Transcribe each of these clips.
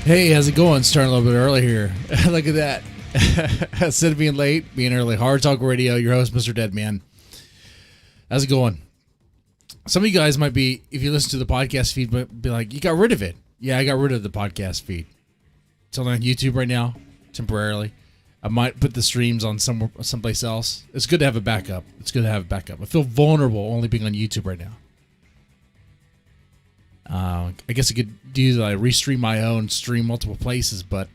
Hey, how's it going? Starting a little bit early here. Look at that. Instead of being late, being early. Hard Talk Radio, your host, MrDeadman. How's it going? Some of you guys might be, if you listen to the podcast feed, might be like, you got rid of it. Yeah, I got rid of the podcast feed. It's only on YouTube right now, temporarily. I might put the streams on someplace else. It's good to have a backup. I feel vulnerable only being on YouTube right now. I guess I could do like restream my own, stream multiple places, but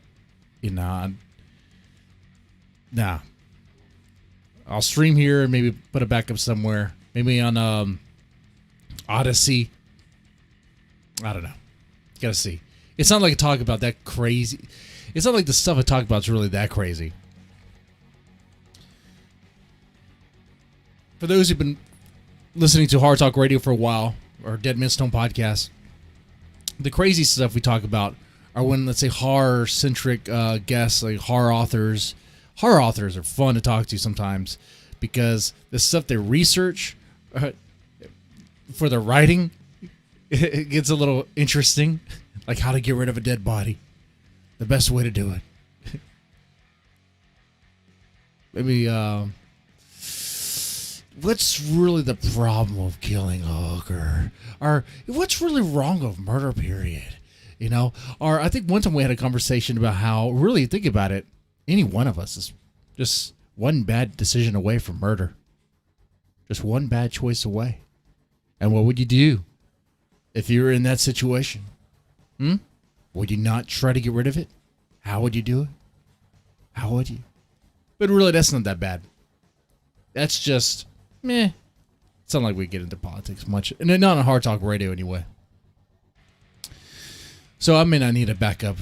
nah. I'll stream here and maybe put a backup somewhere, maybe on Odyssey. I don't know. Gotta see. It's not like I talk about that crazy. It's not like the stuff I talk about is really that crazy. For those who've been listening to Hard Talk Radio for a while, or Dead Man Stone podcast, the crazy stuff we talk about are when, let's say, horror-centric guests, like horror authors. Horror authors are fun to talk to sometimes because the stuff they research for their writing, it gets a little interesting, like how to get rid of a dead body, the best way to do it. Maybe, what's really the problem of killing a hooker? Or what's really wrong with murder, period? You know? Or I think one time we had a conversation about how, really, think about it, any one of us is just one bad decision away from murder. Just one bad choice away. And what would you do if you were in that situation? Would you not try to get rid of it? How would you do it? How would you? But really, that's not that bad. That's just meh. It's not like we get into politics much. And not on Hard Talk Radio anyway. So I may not need a backup.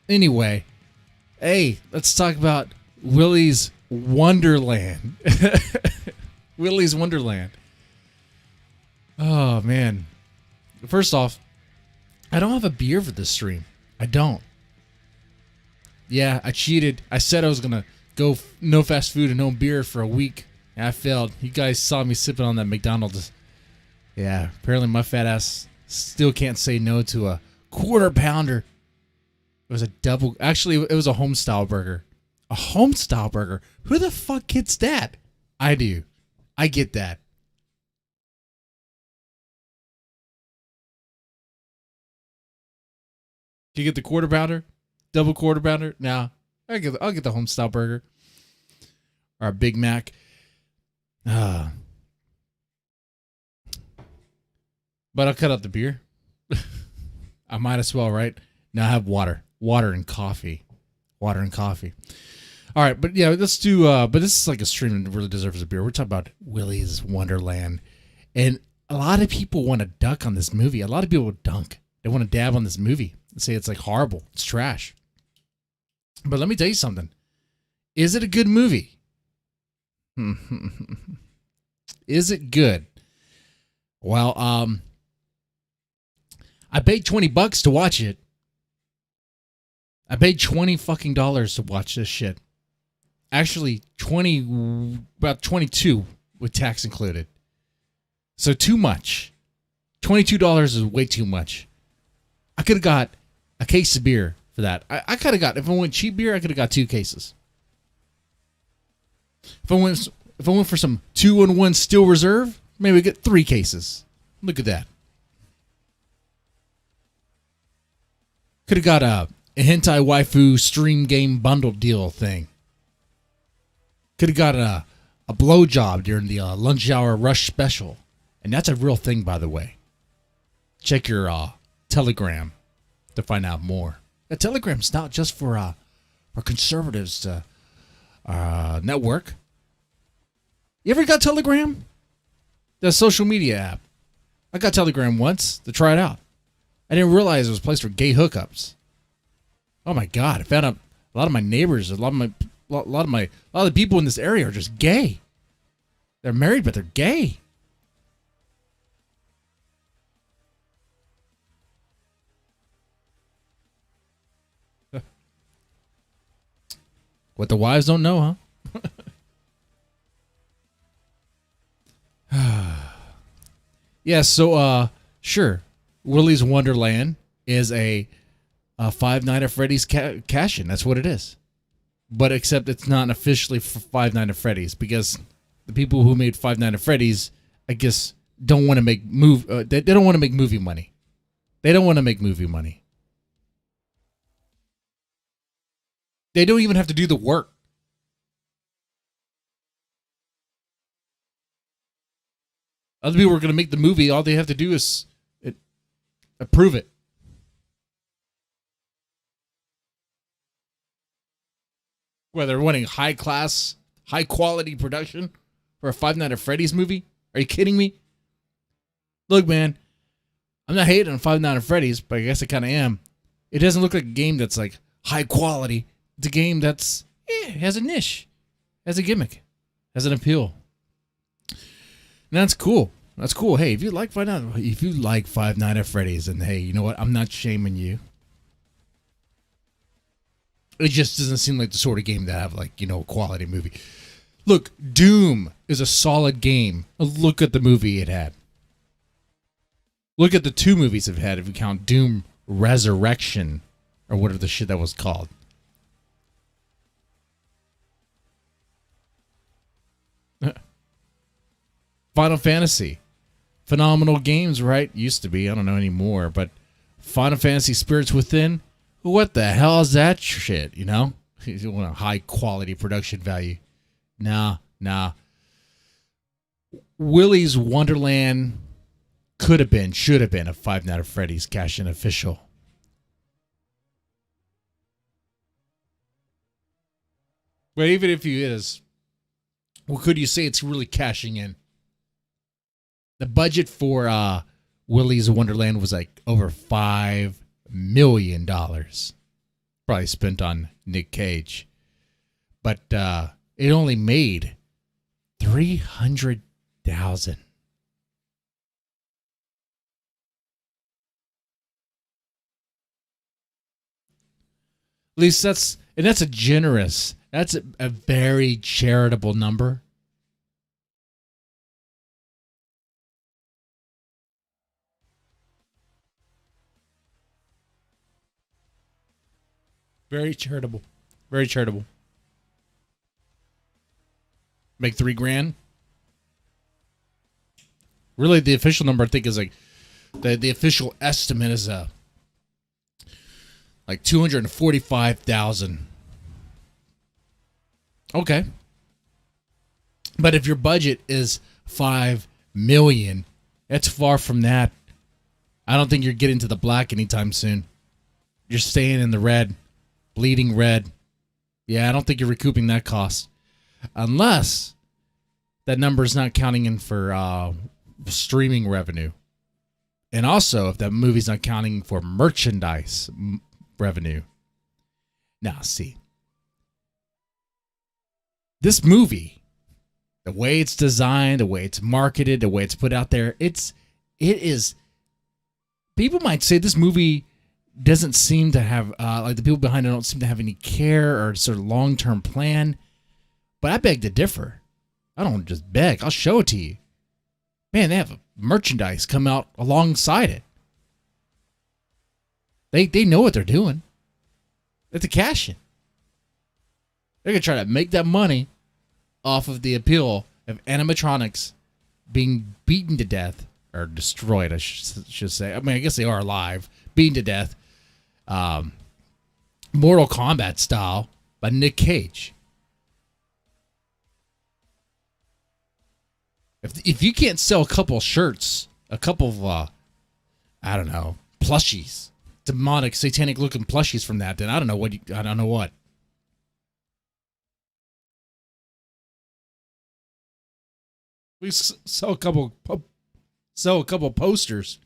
Anyway, hey, let's talk about Willy's Wonderland. Willy's Wonderland. Oh, man. First off, I don't have a beer for this stream. I don't. Yeah, I cheated. I said I was going to go no fast food and no beer for a week. And I failed. You guys saw me sipping on that McDonald's. Yeah, apparently my fat ass still can't say no to a quarter pounder. It was a double. Actually, it was a home style burger. A home style burger. Who the fuck gets that? I do. I get that. Do you get the quarter pounder? Double quarter pounder? No. I'll get the home style burger. Or a Big Mac. But I'll cut out the beer. I might as well, right? Now I have water. Water and coffee. All All right, but yeah, let's do. But this is like a stream that really deserves a beer. We're talking about Willy's Wonderland, and a lot of people want to duck on this movie. A lot of people dunk. They want to dab on this movie and say it's like horrible, it's trash. But let me tell you something. Is it a good movie? Is it good? Well, I paid $20 to watch it. I paid $20 fucking dollars to watch this shit. Actually, about 22 with tax included. So too much. $22 is way too much. I could have got a case of beer for that. I could have got, if I went cheap beer, I could have got 2 cases. If I went for some 2-in-1 Steel Reserve, maybe we get 3 cases. Look at that. Could have got a hentai waifu stream game bundle deal thing. Could have got a blowjob during the lunch hour rush special. And that's a real thing, by the way. Check your Telegram to find out more. The Telegram's not just for conservatives to network. You ever got Telegram? The social media app. I got Telegram once to try it out. I didn't realize it was a place for gay hookups. Oh my God! I found out a lot of my neighbors, a lot of the people in this area are just gay. They're married, but they're gay. What the wives don't know, huh? Yeah, so sure, Willy's Wonderland is a Five Nights at Freddy's cash-in. That's what it is. But except it's not officially for Five Nights at Freddy's, because the people who made Five Nights at Freddy's, I guess, don't want to make they don't want to make movie money. They don't want to make movie money. They don't even have to do the work. Other people are going to make the movie. All they have to do is approve it. Whether they're wanting high class, high quality production for a Five Nights at Freddy's movie. Are you kidding me? Look, man, I'm not hating on Five Nights at Freddy's, but I guess I kind of am. It doesn't look like a game that's like high quality. It's a game that's has a niche, has a gimmick, has an appeal. And that's cool. That's cool. Hey, if you like Five Nights at Freddy's, then hey, you know what? I'm not shaming you. It just doesn't seem like the sort of game that have like, a quality movie. Look, Doom is a solid game. Look at the movie it had. Look at the 2 movies it had if you count Doom Resurrection or whatever the shit that was called. Final Fantasy. Phenomenal games, right? Used to be. I don't know anymore. But Final Fantasy Spirits Within. What the hell is that shit, You want a high quality production value. Nah. Willy's Wonderland should have been a Five Nights at Freddy's cash-in official. But even if he is, well, could you say it's really cashing in? The budget for Willy's Wonderland was like over $5 million. Probably spent on Nick Cage. But it only made $300,000. At least that's a very charitable number. Very charitable. Very charitable. Make $3,000. Really, the official number I think is like the official estimate is like $245,000. Okay. But if your budget is $5 million, that's far from that. I don't think you're getting to the black anytime soon. You're staying in the red, bleeding red. Yeah, I don't think you're recouping that cost. Unless that number is not counting in for streaming revenue. And also, if that movie's not counting for merchandise revenue. Now, see. This movie, the way it's designed, the way it's marketed, the way it's put out there, it is... People might say this movie doesn't seem to have, like the people behind it don't seem to have any care or sort of long-term plan. But I beg to differ. I don't just beg. I'll show it to you. Man, they have merchandise come out alongside it. They know what they're doing. It's a cash in. They're going to try to make that money off of the appeal of animatronics being beaten to death, or destroyed, I should say. I mean, I guess they are alive, beaten to death, Mortal Kombat style, by Nick Cage. If you can't sell a couple shirts, a couple of, I don't know, plushies, demonic, satanic-looking plushies from that, then I don't know what. I don't know what. We sell a couple posters.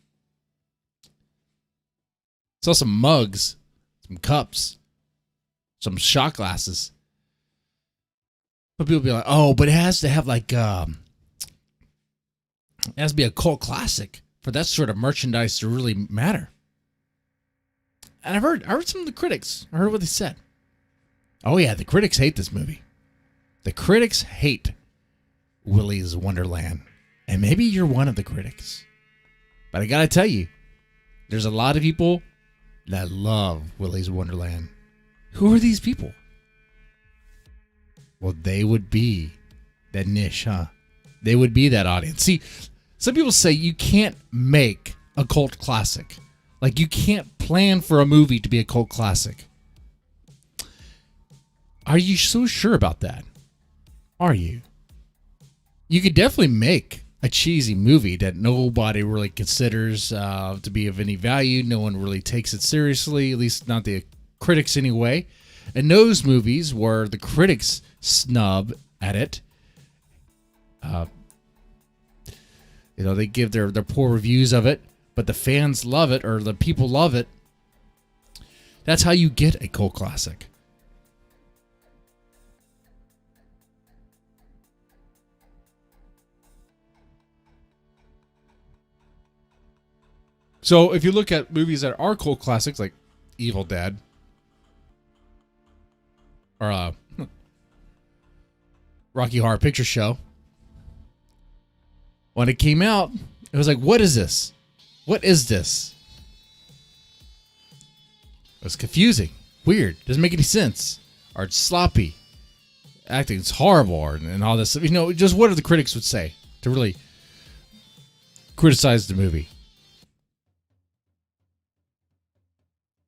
Sell some mugs, some cups, some shot glasses. But people be like, "Oh, but it has to have like, it has to be a cult classic for that sort of merchandise to really matter." And I heard some of the critics. I heard what they said. Oh yeah, the critics hate this movie. The critics hate Willy's Wonderland. And maybe you're one of the critics. But I gotta tell you, there's a lot of people that love Willy's Wonderland. Who are these people? Well, they would be that niche, huh? They would be that audience. See, some people say you can't make a cult classic. Like, you can't plan for a movie to be a cult classic. Are you so sure about that? Are you? You could definitely make a cheesy movie that nobody really considers to be of any value. No one really takes it seriously, at least not the critics anyway. And those movies where the critics snub at it, they give their poor reviews of it, but the fans love it, or the people love it. That's how you get a cult classic. So if you look at movies that are cult classics, like Evil Dead, or Rocky Horror Picture Show, when it came out, it was like, what is this? What is this? It was confusing, weird, doesn't make any sense, or it's sloppy, acting is horrible, and all this stuff. Just what the critics would say to really criticize the movie.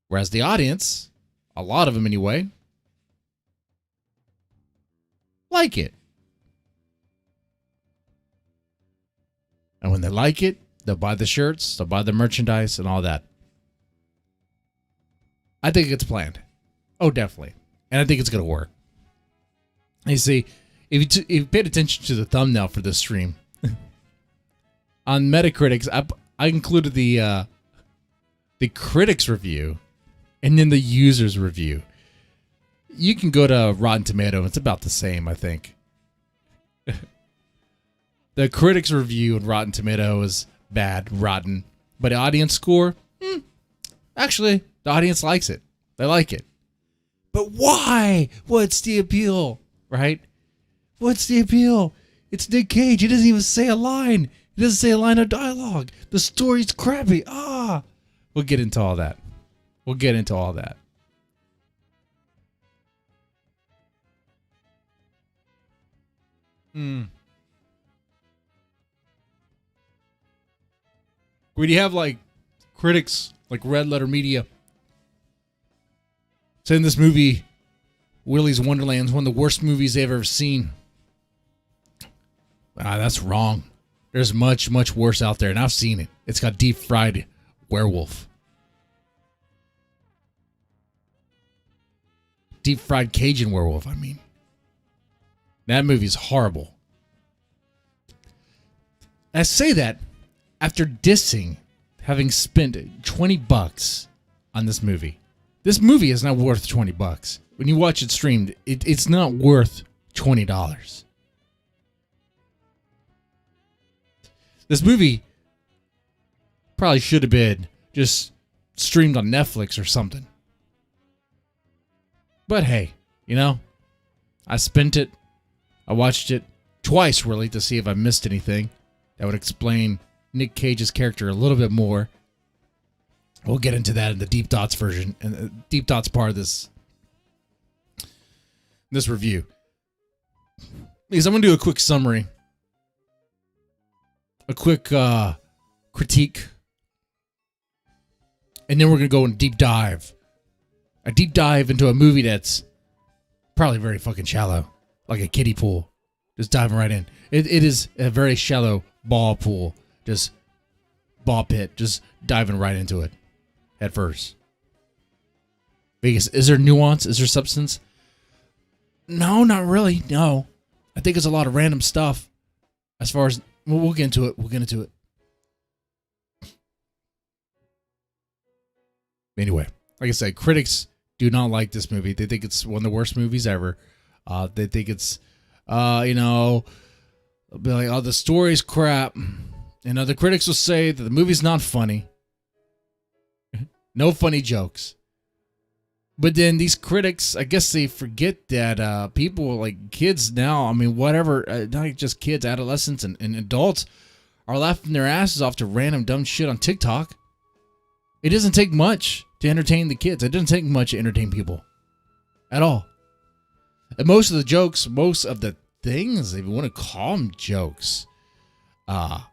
Whereas the audience, a lot of them anyway, like it. And when they like it, they'll buy the shirts, they'll buy the merchandise, and all that. I think it's planned. Oh, definitely. And I think it's going to work. You see, if you paid attention to the thumbnail for this stream, on Metacritic, I included the critics review and then the user's review. You can go to Rotten Tomato. It's about the same, I think. The critics review on Rotten Tomato is bad, rotten. But the audience score, actually, the audience likes it. They like it. But why? What's the appeal? Right? What's the appeal? It's Nick Cage. He doesn't even say a line. He doesn't say a line of dialogue. The story's crappy. We'll get into all that. When you have like critics like Red Letter Media saying this movie, Willy's Wonderland, is one of the worst movies they've ever seen. That's wrong. There's much, much worse out there, and I've seen it. It's got deep fried werewolf. Deep fried Cajun werewolf, I mean. That movie's horrible. I say that after dissing having spent $20 on this movie. This movie is not worth $20. When you watch it streamed, it's not worth $20. This movie probably should have been just streamed on Netflix or something. But hey, you know, I spent it. I watched it twice, really, to see if I missed anything that would explain Nick Cage's character a little bit more. We'll get into that in the Deep Thoughts version, and the Deep Thoughts part of this review. Because I'm going to do a quick summary, a quick critique, and then we're going to go in deep dive. A deep dive into a movie that's probably very fucking shallow, like a kiddie pool. Just diving right in. It is a very shallow ball pool. Just ball pit. Just diving right into it at first. Because is there nuance? Is there substance? No, not really. No. I think it's a lot of random stuff. As far as we'll get into it. We'll get into it. Anyway, like I said, critics do not like this movie. They think it's one of the worst movies ever. They think it's, they'll be like, oh, the story's crap. And other critics will say that the movie's not funny. No funny jokes. But then these critics, I guess they forget that people, like kids now, I mean, whatever, not just kids, adolescents and adults are laughing their asses off to random dumb shit on TikTok. It doesn't take much to entertain the kids. It doesn't take much to entertain people at all. And most of the jokes, most of the things, if you want to call them jokes, about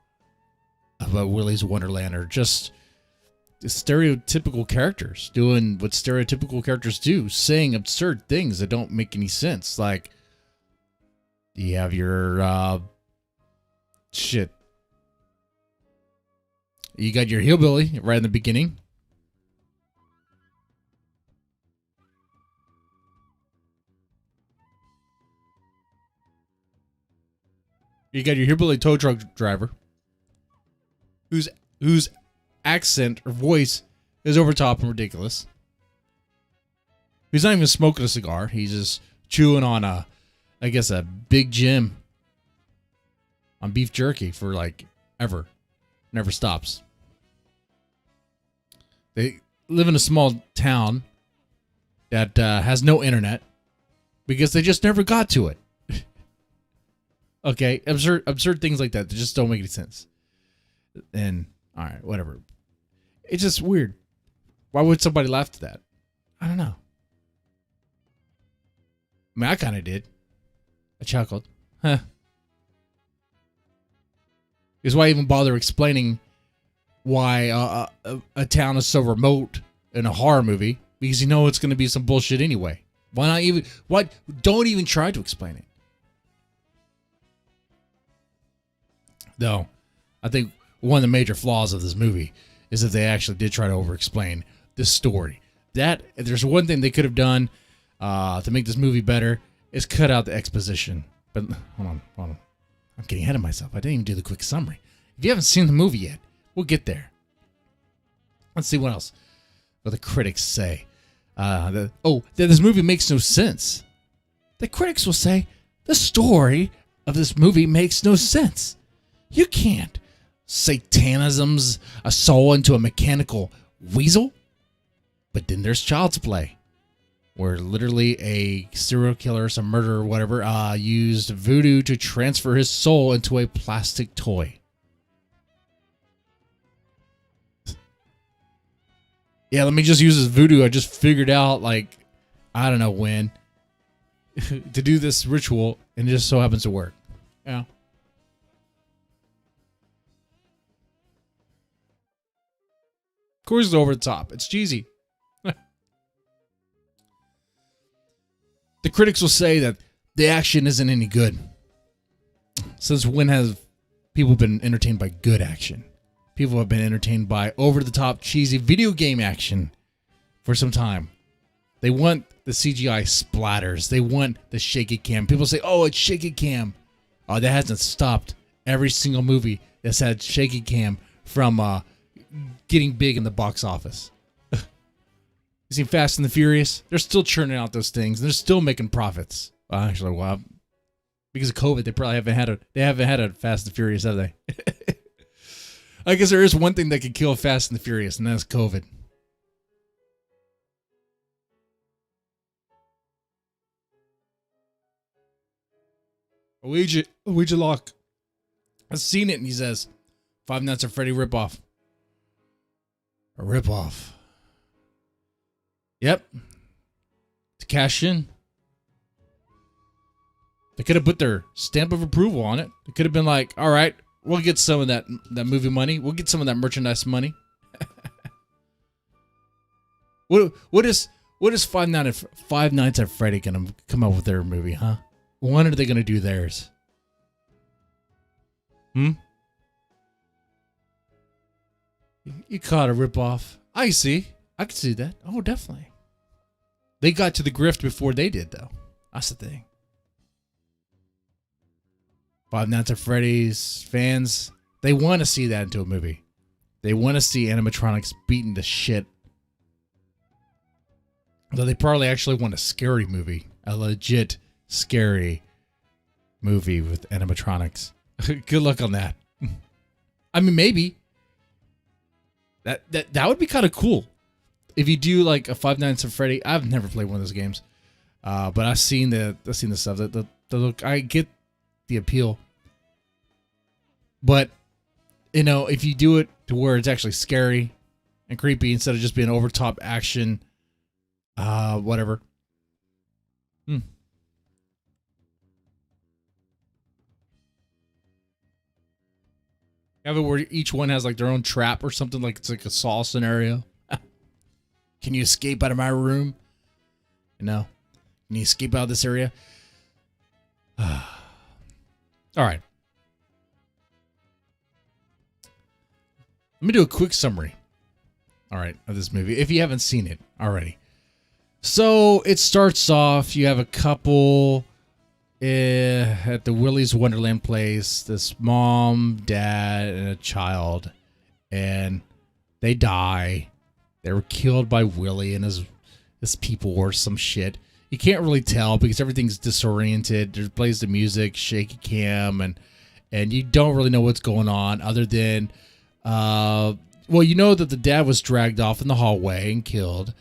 Willy's Wonderland are just stereotypical characters doing what stereotypical characters do, saying absurd things that don't make any sense. Like, you have your shit. You got your hillbilly right in the beginning. You got your hillbilly tow truck driver, whose accent or voice is over top and ridiculous. He's not even smoking a cigar. He's just chewing on a Big Jim on beef jerky for like ever. Never stops. They live in a small town that has no internet because they just never got to it. Okay, absurd things like that just don't make any sense. And all right, whatever. It's just weird. Why would somebody laugh at that? I don't know. I mean, I kind of did. I chuckled. Huh. Is why I even bother explaining why a town is so remote in a horror movie, because you know it's going to be some bullshit anyway. Why not even? What? Don't even try to explain it. Though, I think one of the major flaws of this movie is that they actually did try to over-explain this story. That, if there's one thing they could have done to make this movie better, is cut out the exposition. But hold on. I'm getting ahead of myself. I didn't even do the quick summary. If you haven't seen the movie yet, we'll get there. Let's see what else. What the critics say. That this movie makes no sense. The critics will say the story of this movie makes no sense. You can't satanisms a soul into a mechanical weasel. But then there's Child's Play, where literally a serial killer, some murderer, whatever, used voodoo to transfer his soul into a plastic toy. Yeah, let me just use this voodoo I just figured out, like, I don't know when, to do this ritual, and it just so happens to work. Yeah. Of course it's over the top. It's cheesy. The critics will say that the action isn't any good. Since when have people been entertained by good action? People have been entertained by over-the-top cheesy video game action for some time. They want the CGI splatters. They want the shaky cam. People say, "Oh, it's shaky cam." Oh, that hasn't stopped every single movie that's had shaky cam from getting big in the box office. You seen Fast and the Furious? They're still churning out those things. And they're still making profits. Well, actually, wow. Because of COVID, they probably haven't had a Fast and Furious, have they? I guess there is one thing that could kill Fast and the Furious, and that's COVID. Ouija lock. I've seen it, and he says, Five Nights at Freddy ripoff. A ripoff. Yep. To cash in. They could have put their stamp of approval on it. They could have been like, all right, we'll get some of that movie money. We'll get some of that merchandise money. What is Five Nights at Freddy going to come up with their movie, huh? When are they going to do theirs? You caught a ripoff. I see. I can see that. Oh, definitely. They got to the grift before they did, though. That's the thing. Five Nights at Freddy's fans, they want to see that into a movie. They want to see animatronics beating the shit. Though they probably actually want a scary movie. A legit scary movie with animatronics. Good luck on that. I mean, maybe. That would be kind of cool. If you do like a Five Nights at Freddy, I've never played one of those games, but I've seen the stuff. The look, I get the appeal, but you know, if you do it to where it's actually scary and creepy instead of just being over top action, whatever. Have it where each one has like their own trap or something, like it's like a Saw scenario. Can you escape out of my room? You know? Can you escape out of this area? All right. Let me do a quick summary. All right, of this movie, if you haven't seen it already. So it starts off, you have a couple at the Willy's Wonderland place, this mom, dad, and a child, and they die. They were killed by Willy and his people or some shit. You can't really tell because everything's disoriented. There plays the music, shaky cam, and you don't really know what's going on other than, well, you know that the dad was dragged off in the hallway and killed.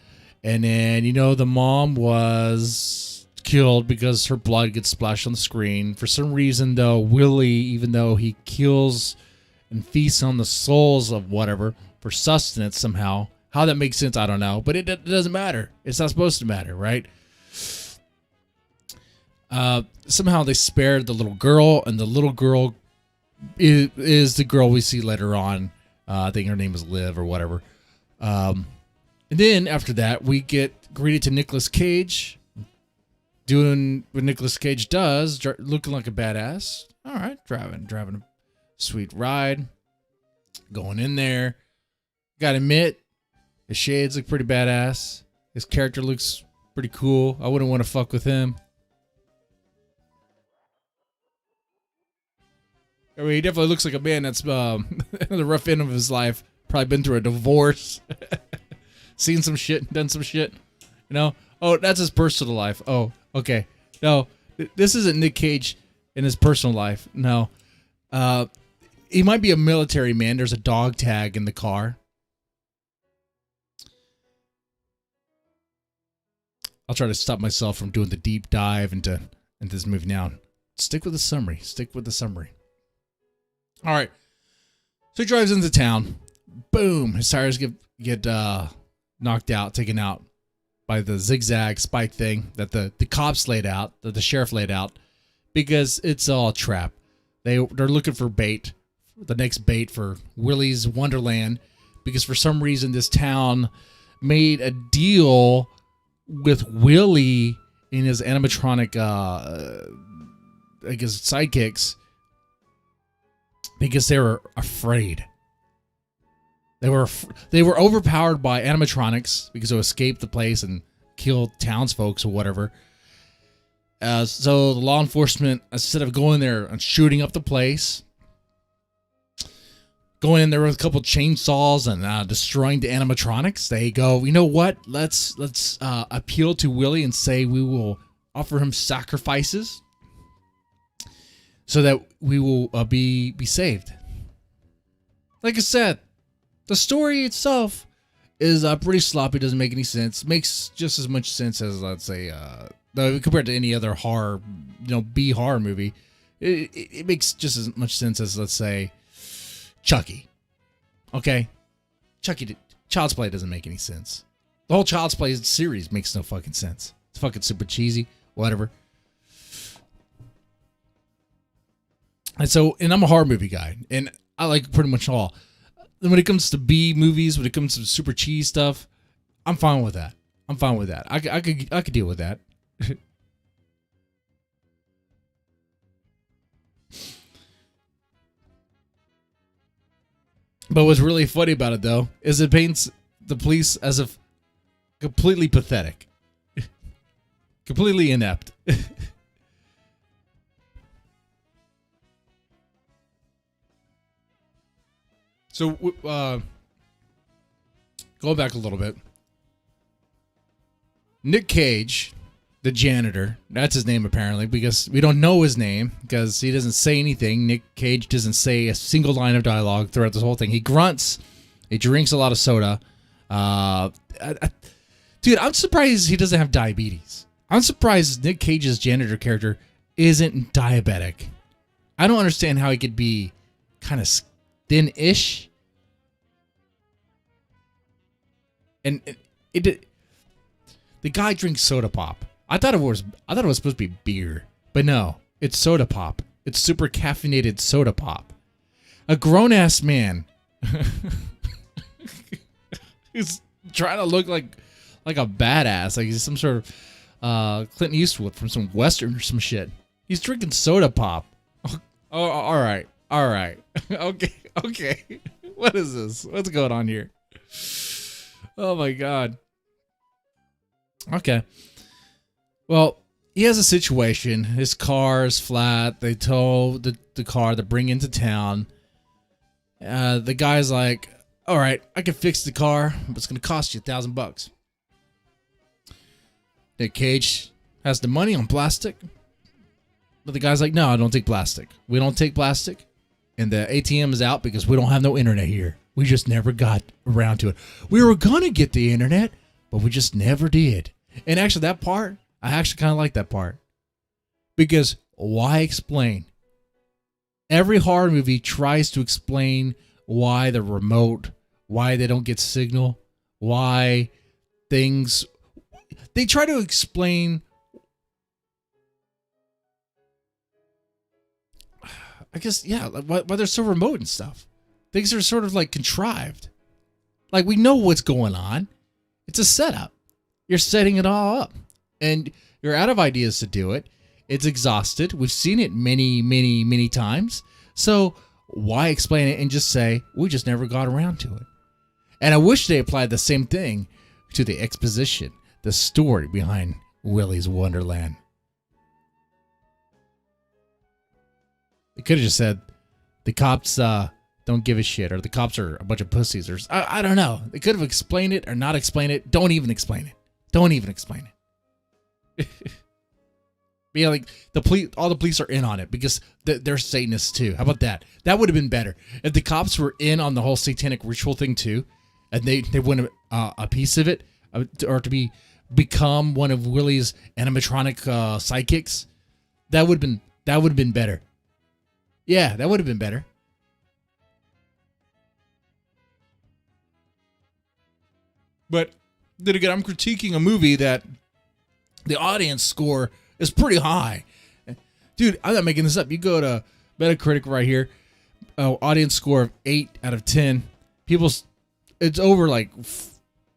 And then, you know, the mom was killed because her blood gets splashed on the screen. For some reason, though, Willy, even though he kills and feasts on the souls of whatever for sustenance somehow, how that makes sense, I don't know. But it doesn't matter. It's not supposed to matter, right? Somehow they spared the little girl, and the little girl is the girl we see later on. I think her name is Liv or whatever. And then after that, we get greeted to Nicolas Cage doing what Nicolas Cage does, looking like a badass. All right, driving a sweet ride, going in there. Gotta admit, his shades look pretty badass. His character looks pretty cool. I wouldn't want to fuck with him. I mean, he definitely looks like a man that's at the rough end of his life. Probably been through a divorce. Seen some shit, done some shit. You know? Oh, that's his personal life. Oh, okay. No, this isn't Nick Cage in his personal life. No. He might be a military man. There's a dog tag in the car. I'll try to stop myself from doing the deep dive into this movie now. Stick with the summary. All right. So he drives into town. Boom. His tires get knocked out, taken out by the zigzag spike thing that the cops laid out, that the sheriff laid out, because it's all a trap. They're looking for bait, the next bait for Willy's Wonderland, because for some reason this town made a deal with Willy and his animatronic, I guess, sidekicks, because they were afraid. They were overpowered by animatronics because they escaped the place and kill townsfolk or whatever. So the law enforcement, instead of going there and shooting up the place, going in there with a couple chainsaws and destroying the animatronics, they go, you know what? Let's appeal to Willy and say we will offer him sacrifices so that we will be saved. Like I said, the story itself is pretty sloppy. Doesn't make any sense. Makes just as much sense as, let's say, compared to any other horror, B horror movie. It makes just as much sense as, let's say, Chucky. Okay? Chucky, Child's Play doesn't make any sense. The whole Child's Play series makes no fucking sense. It's fucking super cheesy. Whatever. And I'm a horror movie guy, and I like pretty much all. When it comes to B movies, when it comes to super cheese stuff, I'm fine with that. I could deal with that. But what's really funny about it, though, is it paints the police as if completely pathetic, completely inept. So, going back a little bit, Nick Cage, the janitor, that's his name apparently, because we don't know his name, because he doesn't say anything. Nick Cage doesn't say a single line of dialogue throughout this whole thing. He grunts, he drinks a lot of soda. Dude, I'm surprised he doesn't have diabetes. I'm surprised Nick Cage's janitor character isn't diabetic. I don't understand how he could be kind of thin-ish. And the guy drinks soda pop. I thought it was supposed to be beer, but no, it's soda pop. It's super caffeinated soda pop. A grown ass man who's trying to look like a badass, like he's some sort of Clint Eastwood from some western or some shit. He's drinking soda pop. Oh, all right. Okay. What is this? What's going on here? Oh my God. Okay. Well, he has a situation. His car is flat. They tow the car to bring into town. The guy's like, all right, I can fix the car, but it's going to cost you $1,000. Nick Cage has the money on plastic. But the guy's like, no, I don't take plastic. We don't take plastic. And the ATM is out because we don't have no internet here. We just never got around to it. We were going to get the internet, but we just never did. And actually, that part, I actually kind of like that part. Because why explain? Every horror movie tries to explain why the remote, why they don't get signal, why things... They try to explain... I guess, yeah, why they're so remote and stuff. Things are sort of like contrived. Like, we know what's going on. It's a setup. You're setting it all up. And you're out of ideas to do it. It's exhausted. We've seen it many, many, many times. So why explain it and just say, we just never got around to it? And I wish they applied the same thing to the exposition, the story behind Willy's Wonderland. They could have just said, the cops don't give a shit, or the cops are a bunch of pussies, or I don't know. They could have explained it or not explained it. Don't even explain it. Don't even explain it. Yeah, like all the police are in on it because they're Satanists too. How about that? That would have been better if the cops were in on the whole satanic ritual thing too, and they wanted a piece of it, or to become one of Willy's animatronic sidekicks. That would have been better. Yeah, that would have been better. But then again, I'm critiquing a movie that the audience score is pretty high. Dude, I'm not making this up. You go to Metacritic right here, audience score of 8 out of 10. It's over like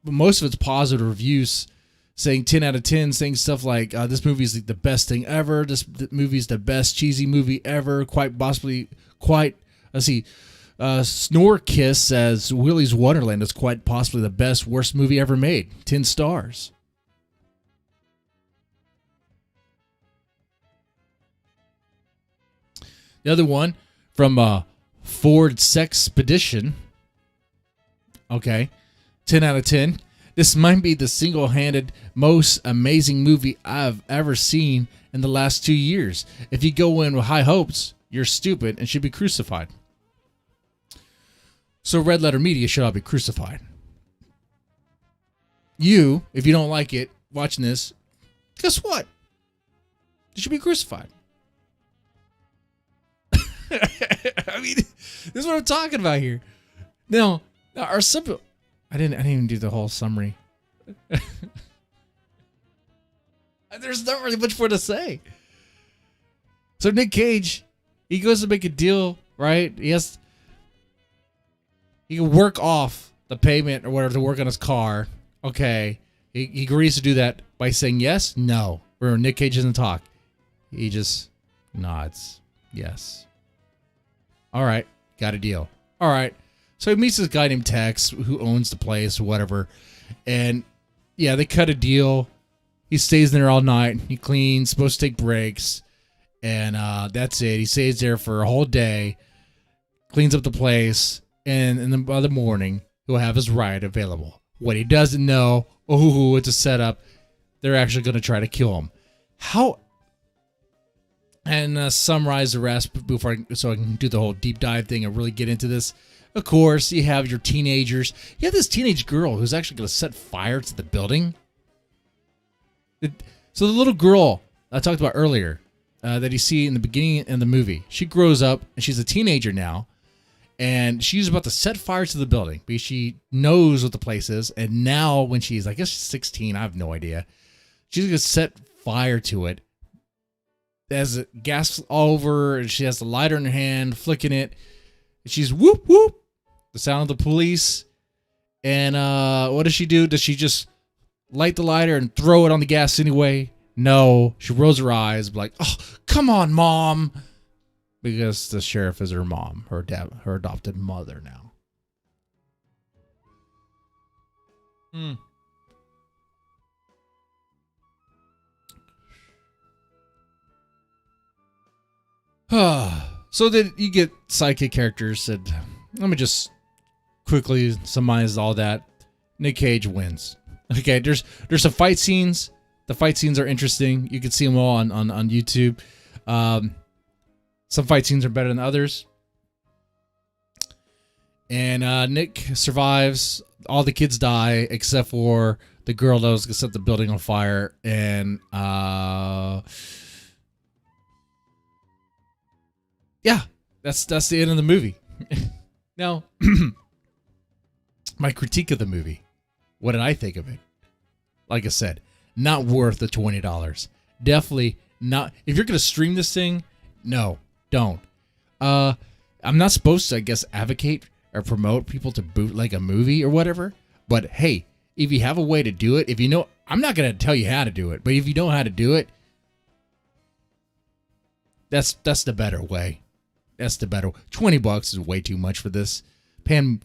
most of it's positive reviews, saying 10 out of 10, saying stuff like this movie is like the best thing ever. This movie's the best cheesy movie ever. Let's see. Snore Kiss says Willy's Wonderland is quite possibly the best worst movie ever made. 10 stars. The other one from Ford Sexpedition. Okay, 10 out of 10. This might be the single-handed most amazing movie I've ever seen in the last 2 years. If you go in with high hopes, you're stupid and should be crucified. So Red Letter Media should all be crucified. You, if you don't like it, watching this, guess what? You should be crucified. I mean, this is what I'm talking about here. Now our simple... I didn't even do the whole summary. There's not really much more to say. So Nick Cage, he goes to make a deal, right? He can work off the payment or whatever to work on his car. Okay. He agrees to do that by saying yes, no. Where Nick Cage doesn't talk. He just nods. Yes. All right. Got a deal. All right. So he meets this guy named Tex who owns the place or whatever. And yeah, they cut a deal. He stays there all night. He cleans, supposed to take breaks. And that's it. He stays there for a whole day, cleans up the place, and in the other morning, he'll have his ride available. What he doesn't know, it's a setup. They're actually going to try to kill him. How? And summarize the rest before so I can do the whole deep dive thing and really get into this. Of course, you have your teenagers. You have this teenage girl who's actually going to set fire to the building. So the little girl I talked about earlier that you see in the beginning in the movie, she grows up and she's a teenager now. And she's about to set fire to the building because she knows what the place is. And now when she's, I guess, 16, I have no idea. She's going to set fire to it. There's gas all over, and she has the lighter in her hand, flicking it. And she's whoop, whoop. The sound of the police. And what does she do? Does she just light the lighter and throw it on the gas anyway? No. She rolls her eyes like, oh, come on, Mom. Because the sheriff is her mom, her dad, her adopted mother now. So then you get sidekick characters, and let me just quickly summarize all that. Nick Cage wins. Okay, there's some fight scenes. The fight scenes are interesting. You can see them all on YouTube. Some fight scenes are better than others. And Nick survives. All the kids die except for the girl that was going to set the building on fire. And yeah, that's the end of the movie. Now, my critique of the movie. What did I think of it? Like I said, not worth the $20. Definitely not. If you're going to stream this thing, no. Don't. I'm not supposed to, I guess, advocate or promote people to bootleg a movie or whatever. But hey, if you have a way to do it, if you know, I'm not going to tell you how to do it, but if you know how to do it, that's the better way. That's the better. $20 is way too much for this. Paying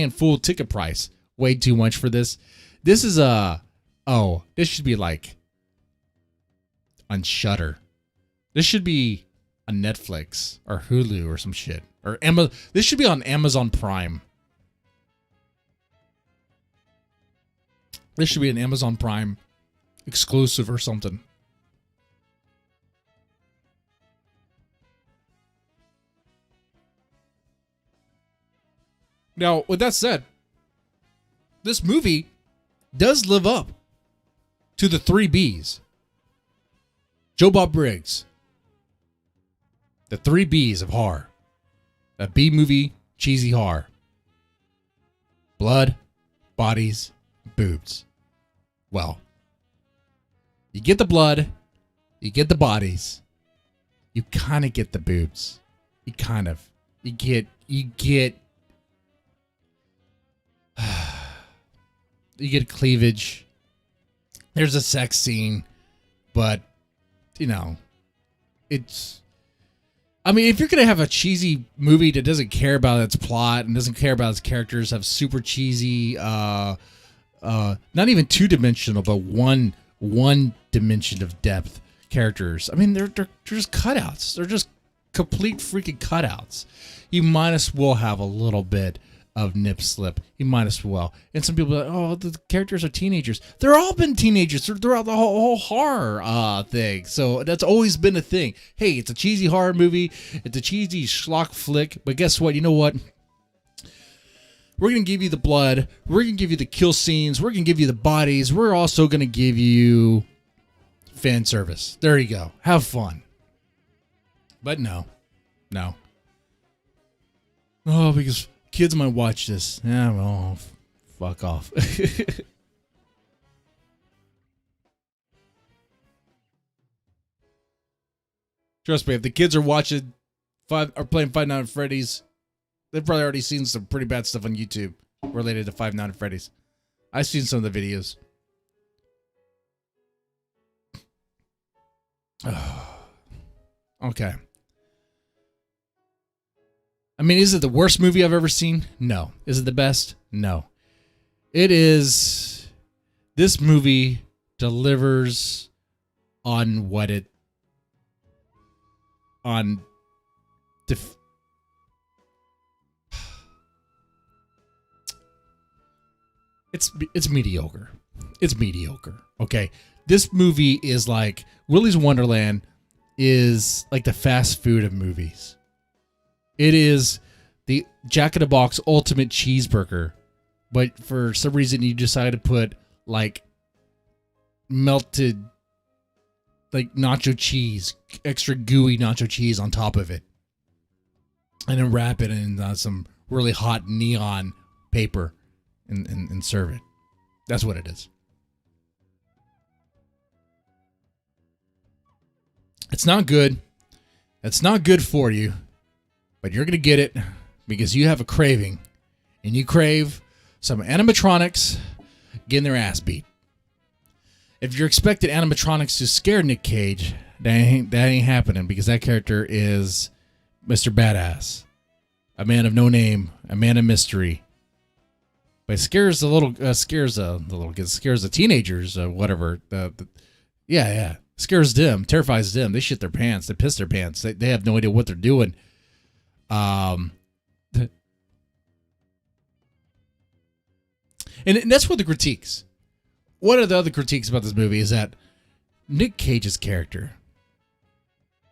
full ticket price, way too much for this. This is this should be like on Shudder. This should be on Netflix or Hulu or some shit. Or this should be on Amazon Prime. This should be an Amazon Prime exclusive or something. Now, with that said, this movie does live up to the 3 Bs. Joe Bob Briggs. The 3 Bs of horror. A B-movie, cheesy horror. Blood, bodies, boobs. Well, you get the blood, you get the bodies, you kind of get the boobs. You get you get cleavage. There's a sex scene, but you know, I mean, if you're going to have a cheesy movie that doesn't care about its plot and doesn't care about its characters, have super cheesy, not even 2-dimensional, but one dimension of depth characters. I mean, they're just cutouts. They're just complete freaking cutouts. You might as well have a little bit of nip slip. You might as well. And some people are like, oh, the characters are teenagers. They're all been teenagers throughout the whole horror thing. So that's always been a thing. Hey, it's a cheesy horror movie. It's a cheesy schlock flick. But guess what? You know what? We're going to give you the blood. We're going to give you the kill scenes. We're going to give you the bodies. We're also going to give you fan service. There you go. Have fun. But no. Oh, because kids might watch this. Yeah, well, fuck off. Trust me, if the kids are watching playing Five Nights at Freddy's, they've probably already seen some pretty bad stuff on YouTube related to Five Nights at Freddy's. I've seen some of the videos. Okay. I mean, is it the worst movie I've ever seen? No. Is it the best? No. It is. This movie delivers on what it. On. It's mediocre. It's mediocre. Okay. This movie is like Willy's Wonderland is like the fast food of movies. It is the Jack in the Box ultimate cheeseburger, but for some reason you decided to put like melted like nacho cheese, extra gooey nacho cheese on top of it, and then wrap it in some really hot neon paper and serve it. That's what it is. It's not good. It's not good for you. But you're going to get it because you have a craving. And you crave some animatronics getting their ass beat. If you're expecting animatronics to scare Nick Cage, that ain't happening because that character is Mr. Badass. A man of no name. A man of mystery. But it scares the teenagers, whatever. Yeah. Scares them, terrifies them. They shit their pants. They piss their pants. They have no idea what they're doing. And that's what the critiques. One of the other critiques about this movie is that Nick Cage's character,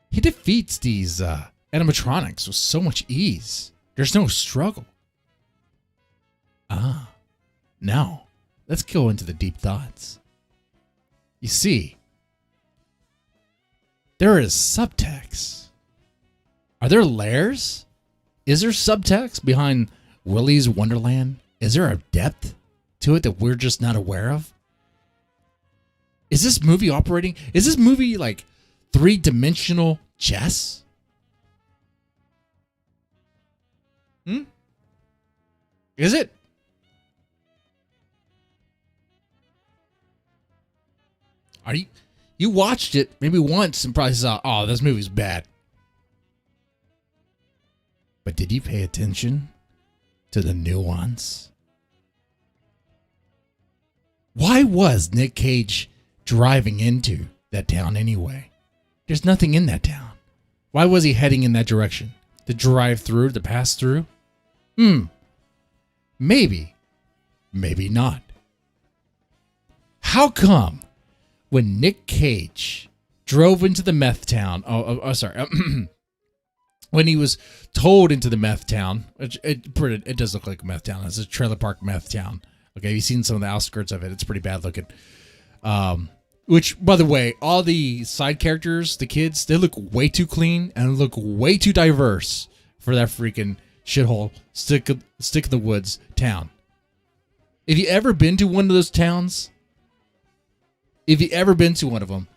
he defeats these animatronics with so much ease. There's no struggle. Now let's go into the deep thoughts. You see, there is subtext. Are there layers? Is there subtext behind Willy's Wonderland? Is there a depth to it that we're just not aware of? Is this movie operating? Is this movie like three-dimensional chess? Is it? Are you watched it maybe once and probably saw, oh, this movie's bad. But did you pay attention to the nuance? Why was Nick Cage driving into that town anyway? There's nothing in that town. Why was he heading in that direction? To drive through, to pass through? Maybe. Maybe not. How come when Nick Cage drove into the meth town, when he was towed into the meth town, it does look like a meth town. It's a trailer park meth town. Okay, you've seen some of the outskirts of it. It's pretty bad looking. Which, by the way, all the side characters, the kids, they look way too clean and look way too diverse for that freaking shithole stick in the woods town. If you ever been to one of those towns, if you ever been to one of them,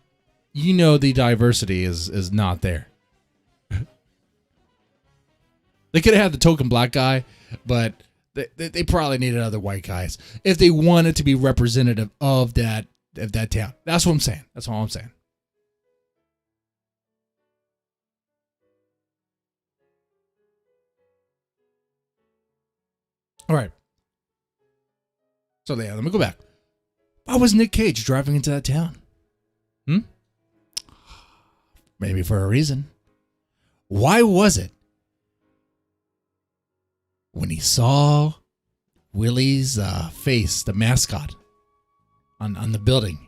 you know the diversity is not there. They could have had the token black guy, but they probably needed other white guys if they wanted to be representative of that town. That's what I'm saying. That's all I'm saying. All right. So yeah, let me go back. Why was Nick Cage driving into that town? Maybe for a reason. Why was it when he saw Willy's face, the mascot, on the building,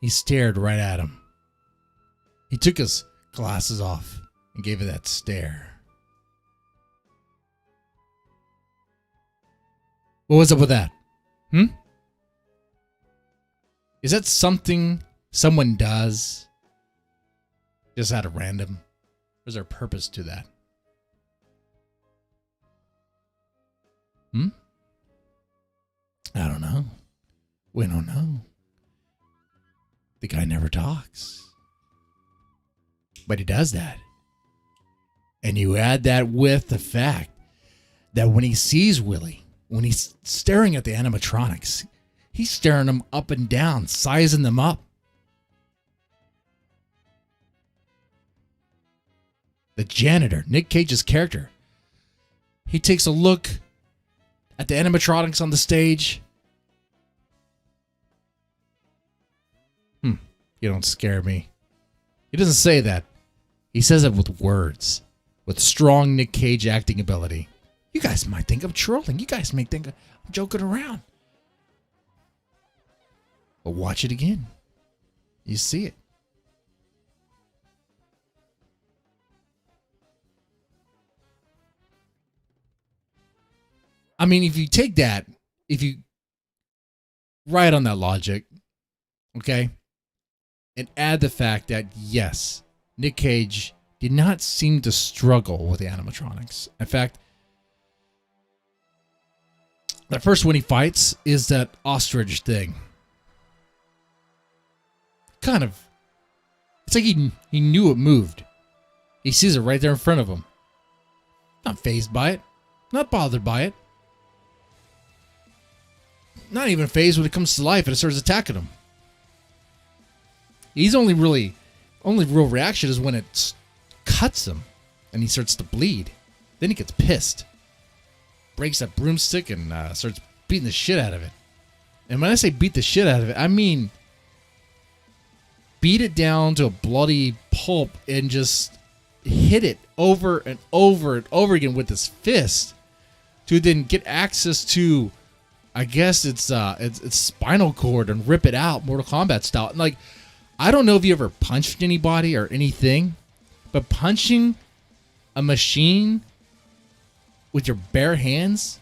he stared right at him. He took his glasses off and gave it that stare. What was up with that? Is that something someone does just out of random? Or is there a purpose to that? I don't know. We don't know. The guy never talks. But he does that. And you add that with the fact that when he sees Willy, when he's staring at the animatronics, he's staring them up and down, sizing them up. The janitor, Nick Cage's character, he takes a look at the animatronics on the stage. You don't scare me. He doesn't say that. He says it with words, with strong Nick Cage acting ability. You guys might think I'm trolling. You guys may think I'm joking around. But watch it again. You see it. I mean, if you take that, if you ride on that logic, okay, and add the fact that, yes, Nick Cage did not seem to struggle with the animatronics. In fact, the first one he fights is that ostrich thing. Kind of. It's like he knew it moved. He sees it right there in front of him. Not fazed by it. Not bothered by it. Not even fazed when it comes to life and it starts attacking him. He's only real reaction is when it cuts him and he starts to bleed. Then he gets pissed. Breaks that broomstick and starts beating the shit out of it. And when I say beat the shit out of it, I mean beat it down to a bloody pulp and just hit it over and over and over again with his fist to then get access to, I guess it's spinal cord and rip it out, Mortal Kombat style. And like, I don't know if you ever punched anybody or anything, but punching a machine with your bare hands,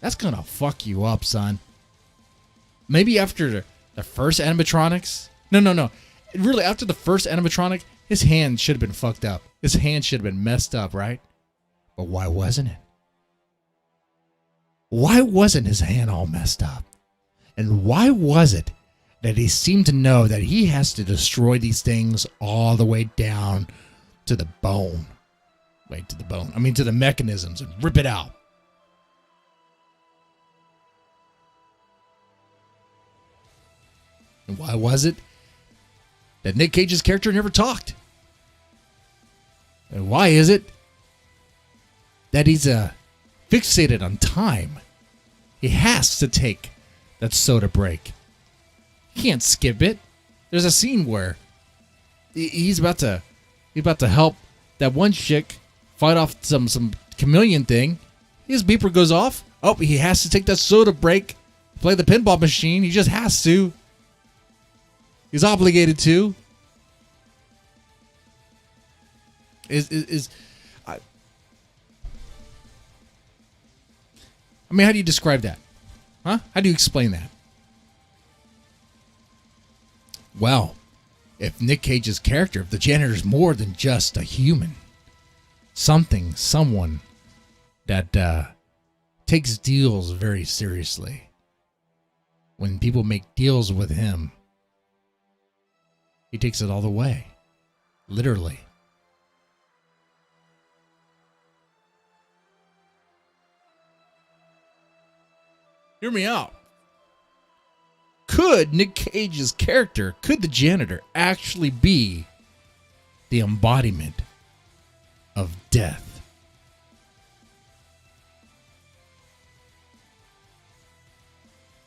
that's gonna fuck you up, son. Maybe after the first animatronics. No. Really, after the first animatronic, his hand should have been fucked up. His hand should have been messed up, right? But why wasn't it? Why wasn't his hand all messed up? And why was it that he seemed to know that he has to destroy these things all the way down to the bone? Wait, to the bone. I mean, to the mechanisms and rip it out. And why was it that Nick Cage's character never talked? And why is it that he's fixated on time? He has to take that soda break. He can't skip it. There's a scene where he's about to help that one chick fight off some chameleon thing. His beeper goes off. Oh, he has to take that soda break, play the pinball machine. He just has to. He's obligated to. I mean, how do you describe that? Huh? How do you explain that? Well, if Nick Cage's character, if the janitor's more than just a human, someone that takes deals very seriously. When people make deals with him, he takes it all the way. Literally. Hear me out. Could Nick Cage's character, could the janitor actually be the embodiment of death?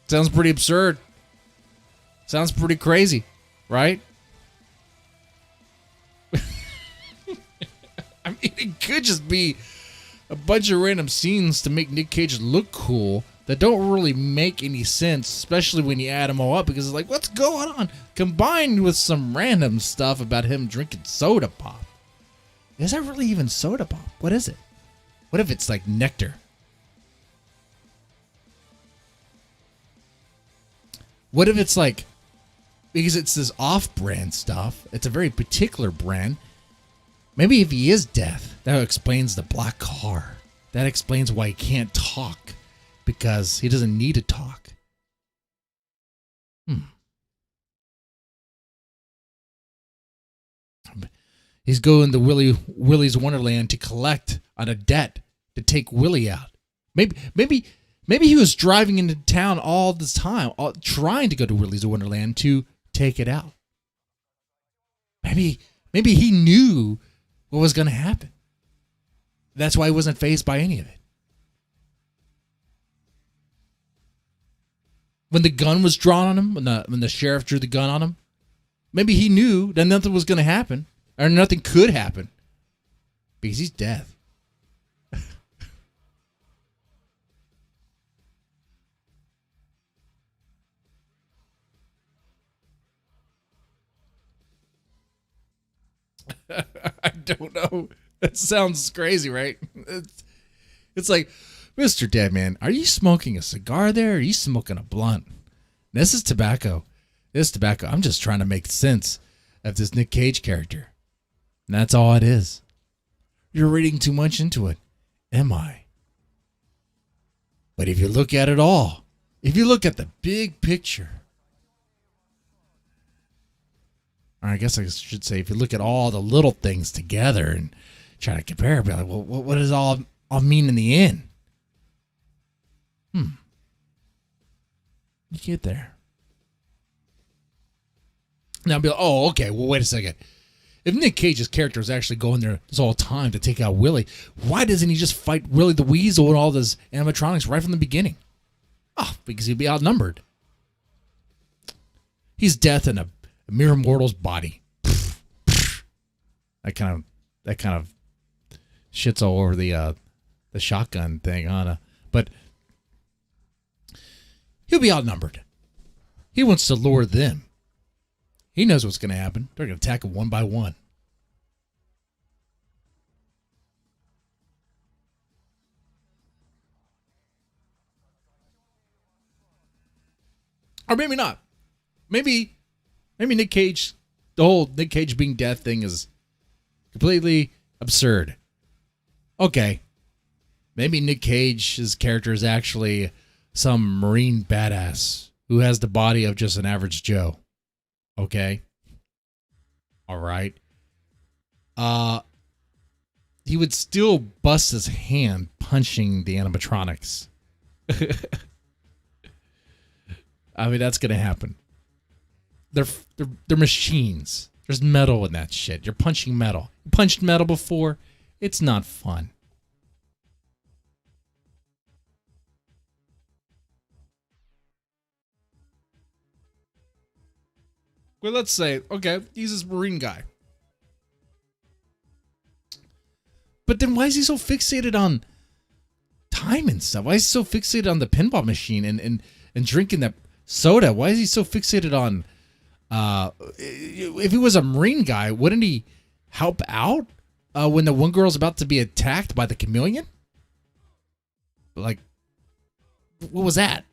Sounds pretty absurd. Sounds pretty crazy, right? I mean, It could just be a bunch of random scenes to make Nick Cage look cool that don't really make any sense, especially when you add them all up, because it's like, what's going on? Combined with some random stuff about him drinking soda pop. Is that really even soda pop? What is it? What if it's like nectar? What if it's like, because it's this off-brand stuff, it's a very particular brand. Maybe if he is deaf, that explains the black car. That explains why he can't talk, because he doesn't need to talk. He's going to Willy's Wonderland to collect on a debt to take Willy out. Maybe he was driving into town all this time, trying to go to Willy's Wonderland to take it out. Maybe he knew what was going to happen. That's why he wasn't fazed by any of it. When the gun was drawn on him, when the sheriff drew the gun on him, maybe he knew that nothing was going to happen, or nothing could happen, because he's deaf. I don't know. That sounds crazy, right? It's like, MrDeadman, are you smoking a cigar there, or are you smoking a blunt? This is tobacco. I'm just trying to make sense of this Nick Cage character. And that's all it is. You're reading too much into it. Am I? But if you look at it all, if you look at the big picture, or I guess I should say, if you look at all the little things together and try to compare, be like, well, what does all mean in the end? You get there. Now be like, oh, okay, well, wait a second. If Nick Cage's character is actually going there this whole time to take out Willy, why doesn't he just fight Willy the Weasel and all those animatronics right from the beginning? Oh, because he'd be outnumbered. He's death in a mere mortal's body. That kind of shits all over the shotgun thing, but he'll be outnumbered. He wants to lure them. He knows what's going to happen. They're going to attack him one by one. Or maybe not. Maybe Nick Cage, the whole Nick Cage being death thing is completely absurd. Okay. Maybe Nick Cage's character is actually some Marine badass who has the body of just an average Joe. Okay. All right. He would still bust his hand punching the animatronics. I mean, that's gonna happen. They're machines. There's metal in that shit. You're punching metal. You punched metal before. It's not fun. Well, let's say, okay, he's this Marine guy. But then why is he so fixated on time and stuff? Why is he so fixated on the pinball machine and drinking that soda? Why is he so fixated on... if he was a Marine guy, wouldn't he help out when the one girl's about to be attacked by the chameleon? Like, what was that?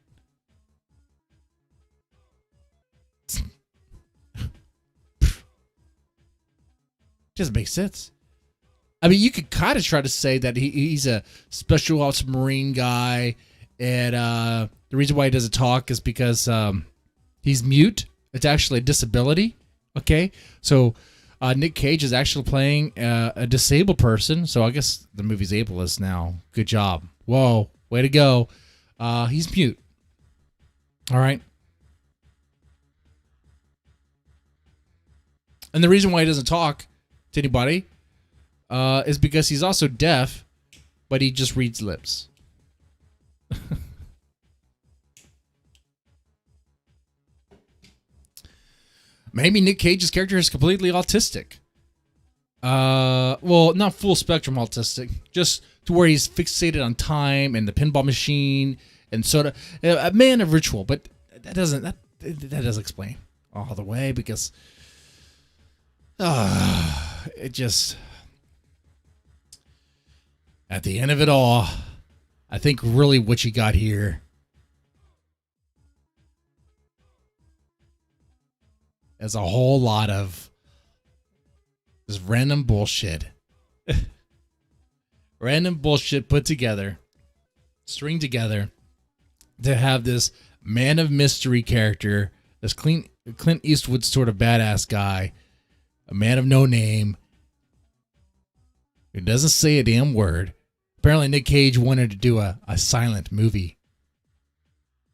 Doesn't make sense. I mean, you could kind of try to say that he's a special ops Marine guy, and the reason why he doesn't talk is because he's mute. It's actually a disability. Okay, so Nick Cage is actually playing a disabled person. So I guess the movie's ableist now. Good job. Whoa, way to go. He's mute. All right. And the reason why he doesn't talk to anybody is because he's also deaf, but he just reads lips. Maybe Nick Cage's character is completely autistic. Well, not full spectrum autistic, just to where he's fixated on time and the pinball machine and soda. A man of ritual, but that doesn't explain all the way because it just at the end of it all, I think really what you got here is a whole lot of just random bullshit. Random bullshit put together, string together to have this man of mystery character, this Clint Eastwood sort of badass guy, a man of no name, who doesn't say a damn word. Apparently Nick Cage wanted to do a silent movie.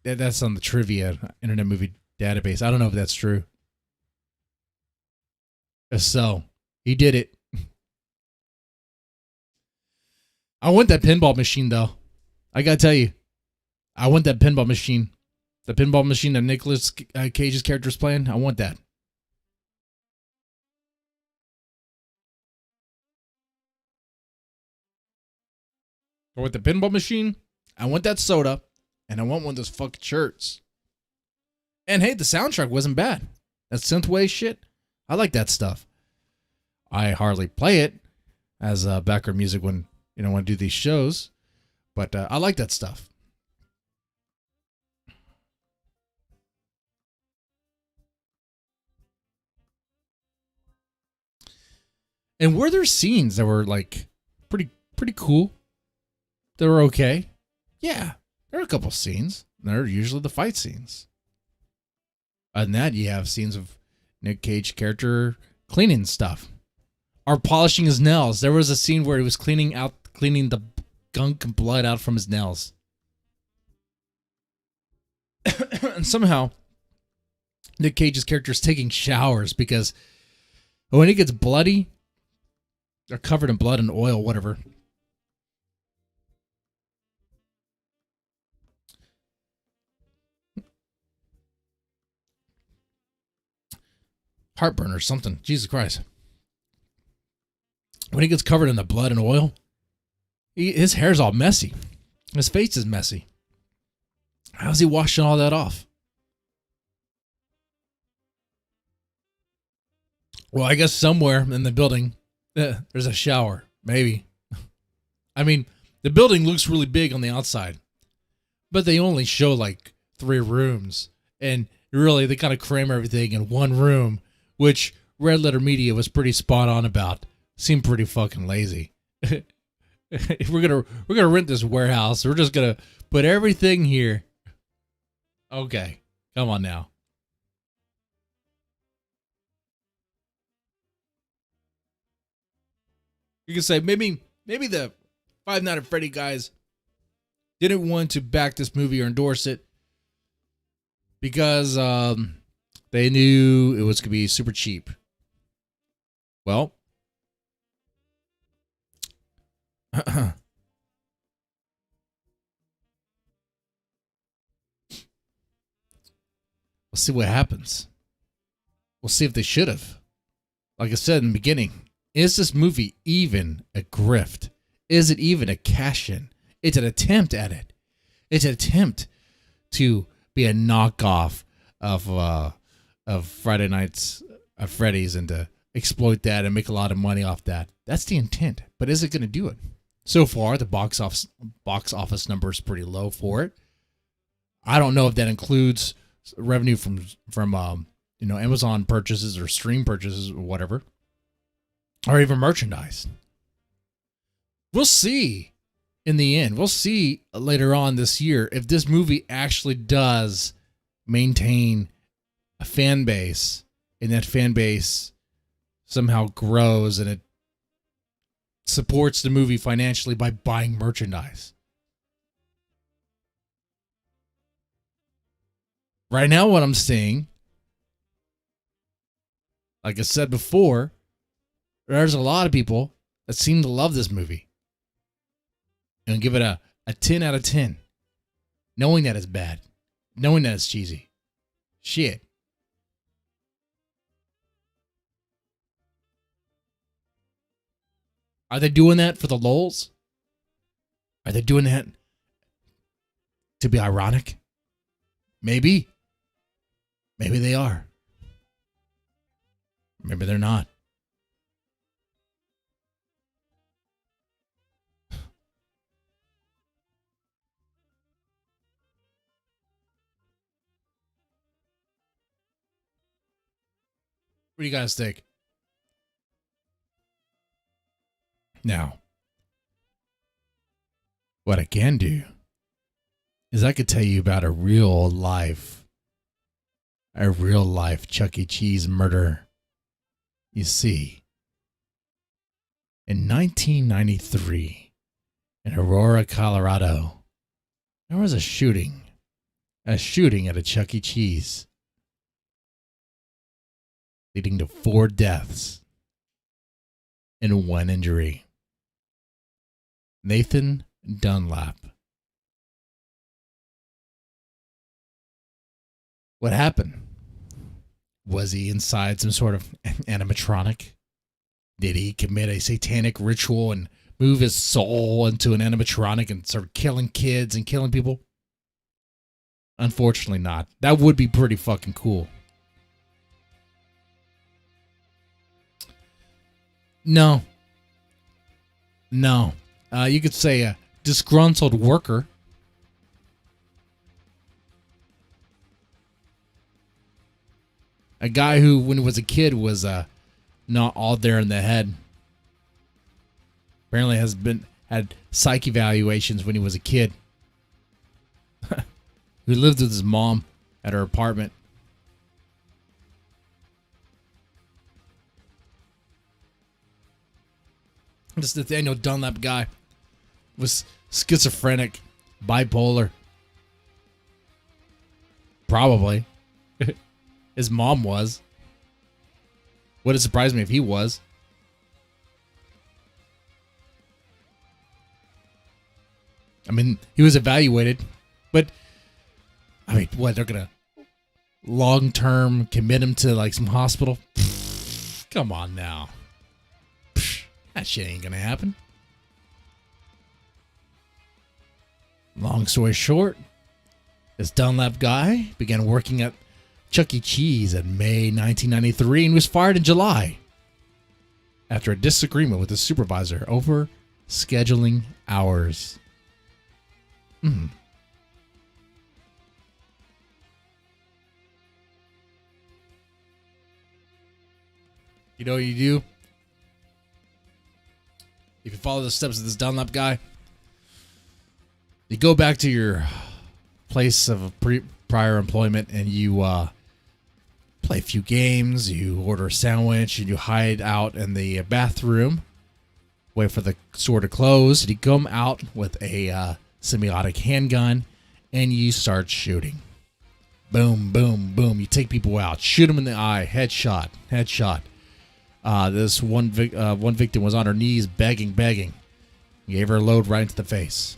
That's on the trivia Internet Movie Database. I don't know if that's true. So, he did it. I want that pinball machine, though. I gotta tell you. I want that pinball machine. The pinball machine that Nicolas Cage's character is playing. I want that. I want the pinball machine. I want that soda. And I want one of those fucking shirts. And hey, the soundtrack wasn't bad. That synthwave shit. I like that stuff. I hardly play it as background music when I want to do these shows. But I like that stuff. And were there scenes that were like pretty cool? That were okay? Yeah, there are a couple scenes. They're usually the fight scenes. Other than that, you have scenes of Nick Cage character cleaning stuff or polishing his nails. There was a scene where he was cleaning the gunk and blood out from his nails. And somehow Nick Cage's character is taking showers because when he gets bloody, they're covered in blood and oil, whatever. Heartburn or something. Jesus Christ. When he gets covered in the blood and oil, his hair's all messy. His face is messy. How's he washing all that off? Well, I guess somewhere in the building, there's a shower. Maybe. I mean, the building looks really big on the outside, but they only show like 3 rooms. And really, they kind of cram everything in one room, which Red Letter Media was pretty spot on about. Seemed pretty fucking lazy. If we're gonna rent this warehouse, we're just gonna put everything here. Okay, come on now. You can say maybe the Five Nights at Freddy guys didn't want to back this movie or endorse it because they knew it was going to be super cheap. Well, we'll see what happens. We'll see if they should have. Like I said in the beginning, is this movie even a grift? Is it even a cash-in? It's an attempt at it. It's an attempt to be a knockoff of Friday Nights at Freddy's and to exploit that and make a lot of money off that. That's the intent. But is it going to do it? So far, the box office number is pretty low for it. I don't know if that includes revenue from Amazon purchases or stream purchases or whatever, or even merchandise. We'll see in the end. We'll see later on this year if this movie actually does maintain a fan base, and that fan base somehow grows and it supports the movie financially by buying merchandise. Right now, what I'm seeing, like I said before, there's a lot of people that seem to love this movie and give it a 10 out of 10, knowing that it's bad, knowing that it's cheesy. Shit. Are they doing that for the lulz? Are they doing that to be ironic? Maybe. Maybe they are. Maybe they're not. What do you guys think? Now, what I can do is I could tell you about a real life Chuck E. Cheese murder. You see, in 1993, in Aurora, Colorado, there was a shooting at a Chuck E. Cheese, leading to 4 deaths and 1 injury. Nathan Dunlap. What happened? Was he inside some sort of animatronic? Did he commit a satanic ritual and move his soul into an animatronic and start killing kids and killing people? Unfortunately not. That would be pretty fucking cool. No. You could say a disgruntled worker. A guy who, when he was a kid, was not all there in the head. Apparently had psych evaluations when he was a kid. Who lived with his mom at her apartment. This Nathaniel Dunlap guy was schizophrenic, bipolar. Probably. His mom was. Wouldn't surprise me if he was. I mean, he was evaluated, but I mean, what, they're gonna long-term commit him to like some hospital? Come on now. That shit ain't gonna happen. Long story short, this Dunlap guy began working at Chuck E. Cheese in May 1993 and was fired in July after a disagreement with his supervisor over scheduling hours. You know what you do? If you follow the steps of this Dunlap guy, you go back to your place of prior employment and you play a few games, you order a sandwich, and you hide out in the bathroom, wait for the store to close, and you come out with a semiotic handgun, and you start shooting. Boom, boom, boom. You take people out, shoot them in the eye, headshot. This one victim was on her knees begging. You gave her a load right into the face.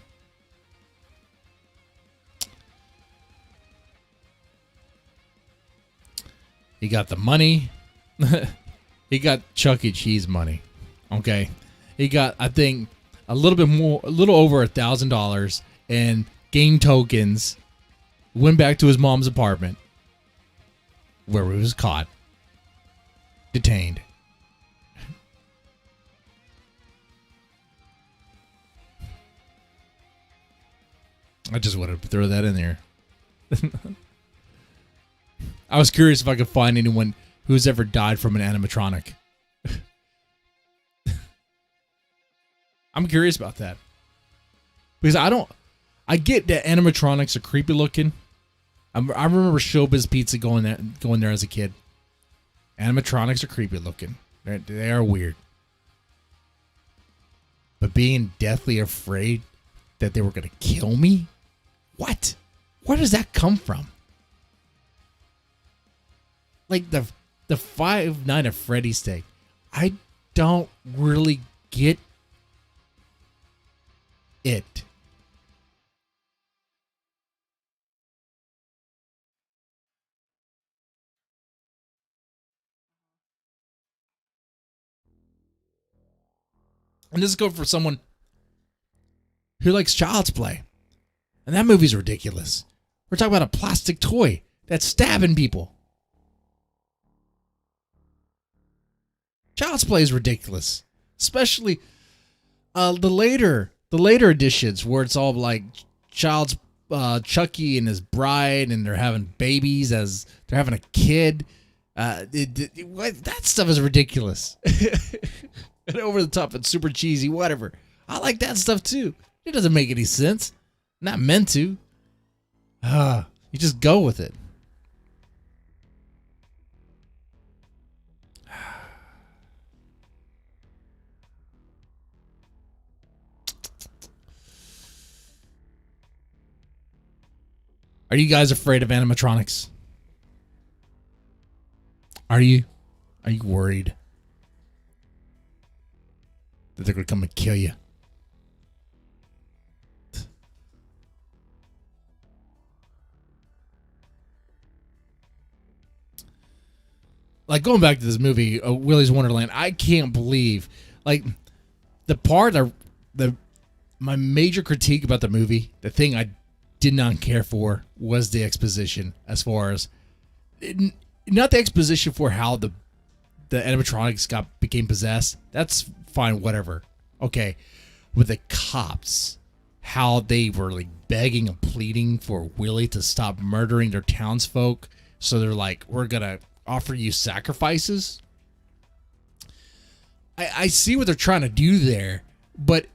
He got the money. He got Chuck E. Cheese money. Okay. He got, I think, a little over $1,000 in game tokens. Went back to his mom's apartment where he was caught. Detained. I just wanted to throw that in there. I was curious if I could find anyone who's ever died from an animatronic. I'm curious about that. Because I get that animatronics are creepy looking. I remember Showbiz Pizza going there as a kid. Animatronics are creepy looking. They are weird. But being deathly afraid that they were going to kill me? What? Where does that come from? Like the Five Nights at Freddy's thing. I don't really get it. And this is going for someone who likes Child's Play. And that movie's ridiculous. We're talking about a plastic toy that's stabbing people. Child's Play is ridiculous. Especially the later editions where it's all like Chucky and his bride, and they're having babies as they're having a kid. That stuff is ridiculous. And over the top and super cheesy, whatever. I like that stuff too. It doesn't make any sense. Not meant to. You just go with it. Are you guys afraid of animatronics? Are you worried that they're going to come and kill you? Like, going back to this movie, Willy's Wonderland, I can't believe, like, the part of my major critique about the movie, the thing I did not care for, was the exposition. As far as not the exposition for how the animatronics became possessed. That's fine, whatever. Okay, with the cops, how they were like begging and pleading for Willy to stop murdering their townsfolk. So they're like, we're gonna offer you sacrifices. I see what they're trying to do there, but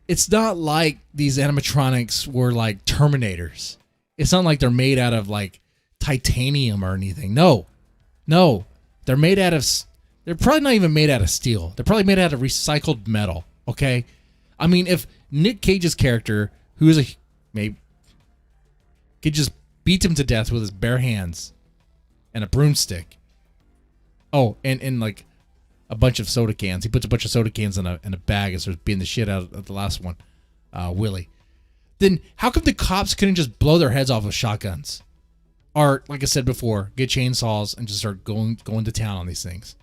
it's not like these animatronics were like Terminators. It's not like they're made out of like titanium or anything. No, they're made out of. They're probably not even made out of steel. They're probably made out of recycled metal. Okay, I mean, if Nick Cage's character, who is maybe, could just beat him to death with his bare hands and a broomstick. Oh, and like a bunch of soda cans. He puts a bunch of soda cans in a bag and starts beating the shit out of the last one, Willy. Then how come the cops couldn't just blow their heads off with shotguns? Or, like I said before, get chainsaws and just start going to town on these things?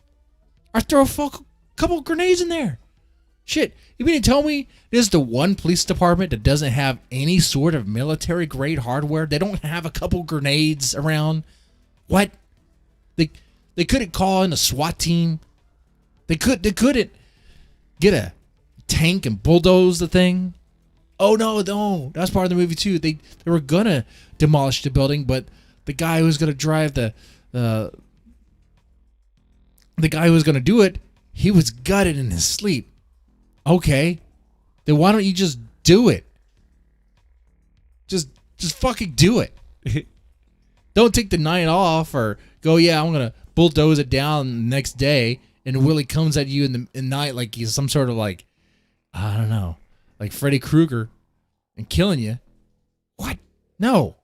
Or throw a couple grenades in there? Shit, you mean to tell me this is the one police department that doesn't have any sort of military-grade hardware? They don't have a couple grenades around? What? They couldn't call in a SWAT team? They couldn't get a tank and bulldoze the thing? Oh, no, that's part of the movie, too. They were going to demolish the building, but the guy who was going to drive the guy who was going to do it, he was gutted in his sleep. Okay, then why don't you just do it? Just fucking do it. Don't take the night off or go, yeah, I'm going to bulldoze it down the next day, and Willy comes at you in the night like he's some sort of like, I don't know, like Freddy Krueger and killing you. What? No.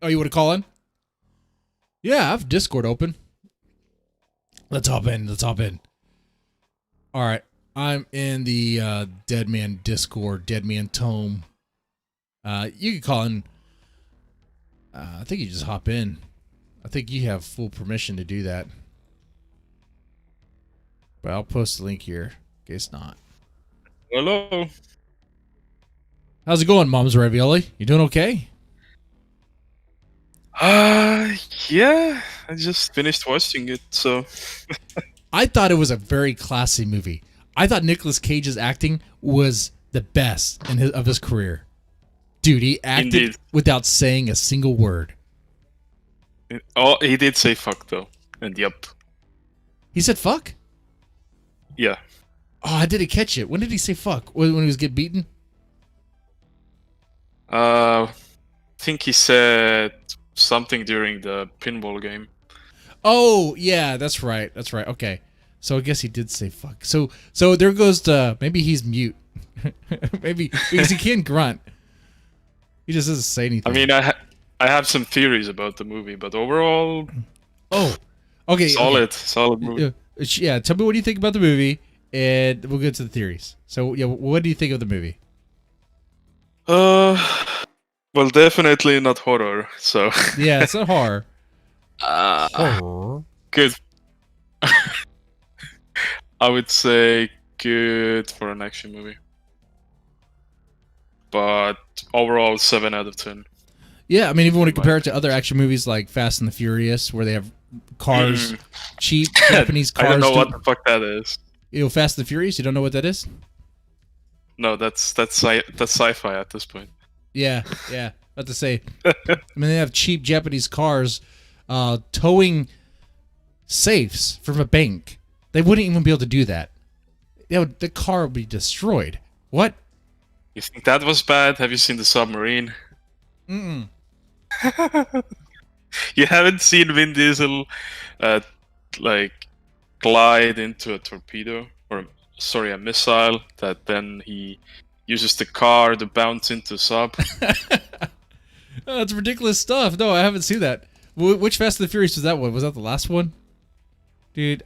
Oh, you want to call in? Yeah, I have Discord open. Let's hop in. All right. I'm in the Deadman Discord, Deadman Tome. You can call in. I think you just hop in. I think you have full permission to do that. But I'll post the link here in case not. Hello. How's it going, Mom's Ravioli? You doing okay? Yeah, I just finished watching it, so. I thought it was a very classy movie. I thought Nicolas Cage's acting was the best of his career. Dude, he acted Indeed. Without saying a single word. Oh, he did say fuck, though. And yep. He said fuck? Yeah. Oh, I didn't catch it. When did he say fuck? When he was getting beaten? I think he said something during the pinball game. Oh, yeah, that's right. Okay. So I guess he did say fuck. So there goes maybe he's mute. Maybe because he can't grunt. He just doesn't say anything. I mean, I have some theories about the movie, but overall, oh, okay, solid movie. Yeah, tell me what you think about the movie, and we'll get to the theories. So, yeah, what do you think of the movie? Well, definitely not horror. So Yeah, it's not horror. horror. Good. I would say good for an action movie, but overall 7 out of 10. Yeah, I mean, even when you compare it to other action movies like Fast and the Furious, where they have cars, cheap Japanese cars. I don't know what the fuck that is. You know, Fast and the Furious. You don't know what that is? No, that's sci-fi at this point. Yeah. About to say. I mean, they have cheap Japanese cars towing safes from a bank. They wouldn't even be able to do that. The car would be destroyed. What? You think that was bad? Have you seen The Submarine? Mm-mm. You haven't seen Vin Diesel, glide into a torpedo, or sorry, a missile that then he uses the car to bounce into sub. That's ridiculous stuff. No, I haven't seen that. Which Fast and the Furious was that one? Was that the last one? Dude,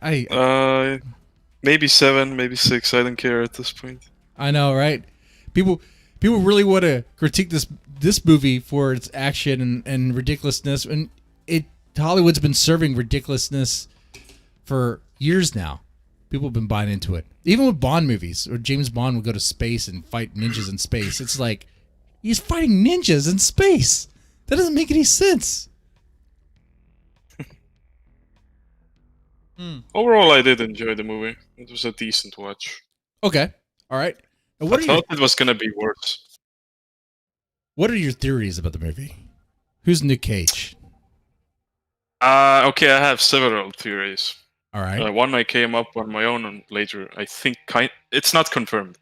maybe 7, maybe 6. I don't care at this point. I know, right? People really want to critique this movie for its action and ridiculousness, and Hollywood's been serving ridiculousness for years now. People have been buying into it. Even with Bond movies, or James Bond would go to space and fight ninjas in space. It's like, he's fighting ninjas in space. That doesn't make any sense. Overall, I did enjoy the movie. It was a decent watch. Okay. All right. And I thought it was gonna be worse. What are your theories about the movie? Who's Nick Cage? Okay, I have several theories. All right. One I came up on my own and later. I think it's not confirmed.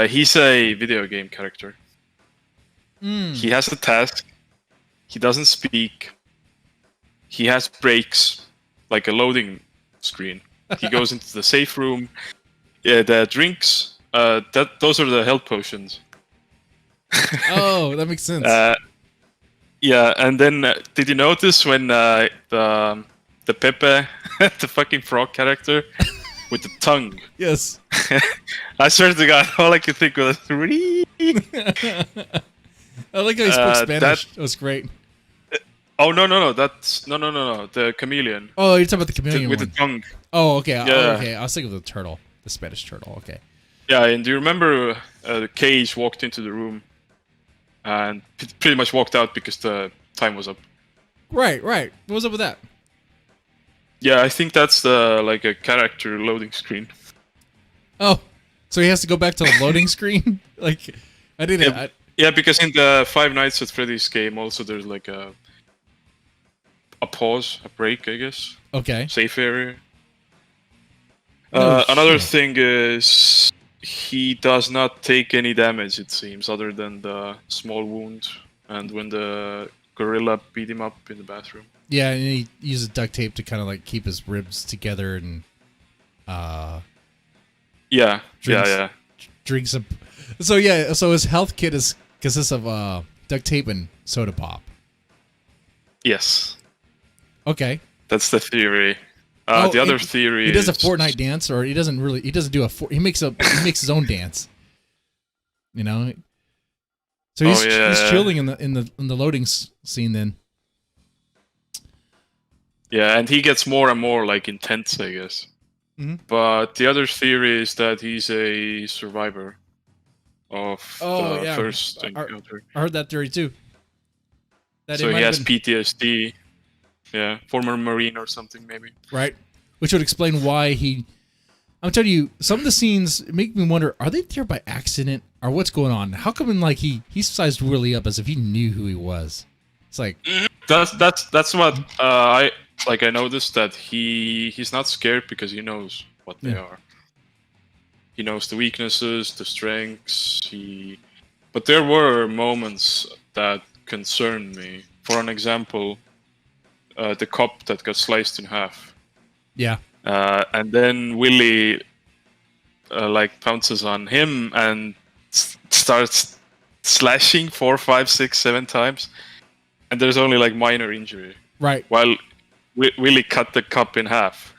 He's a video game character. He has a task. He doesn't speak. He has breaks, like a loading screen. He goes into the safe room. Yeah, the drinks. Those are the health potions. Oh, that makes sense. Yeah, and then did you notice when the Pepe, the fucking frog character, with the tongue? Yes. I swear to God, all I could think was really. I like how he spoke Spanish. That was great. Oh no! That's no! The chameleon. Oh, you're talking about the chameleon with one. the tongue. Oh, okay. Yeah. Oh, okay. I was thinking of the turtle, the Spanish turtle. Okay. Yeah, and do you remember the Cage walked into the room and pretty much walked out because the time was up? Right. What was up with that? Yeah, I think that's like a character loading screen. Oh, so he has to go back to the loading screen? Like, I didn't. Yeah, because in the Five Nights at Freddy's game, also there's like a pause, a break, I guess. Okay. Safe area. Oh, another thing is he does not take any damage, it seems, other than the small wound and when the gorilla beat him up in the bathroom. Yeah, and he uses duct tape to kind of like keep his ribs together and drinks a. So his health kit consists of duct tape and soda pop. Yes. Okay. That's the theory. The other theory he does a is Fortnite dance, or he doesn't do he makes his own dance. You know. So he's chilling in the loading scene then. Yeah, and he gets more and more like intense, I guess. Mm-hmm. But the other theory is that he's a survivor of the first encounter. I heard that theory too. So he has PTSD. Yeah, former Marine or something maybe. Right, which would explain why he. I'm telling you, some of the scenes make me wonder: are they there by accident, or what's going on? How come he sized Willy up as if he knew who he was? It's like that's what I noticed, that he's not scared because he knows what they are. He knows the weaknesses, the strengths. But there were moments that concerned me. For an example, the cop that got sliced in half. Yeah. And then Willy pounces on him and starts slashing 4, 5, 6, 7 times, and there's only like minor injury. Right. While Willy cut the cop in half.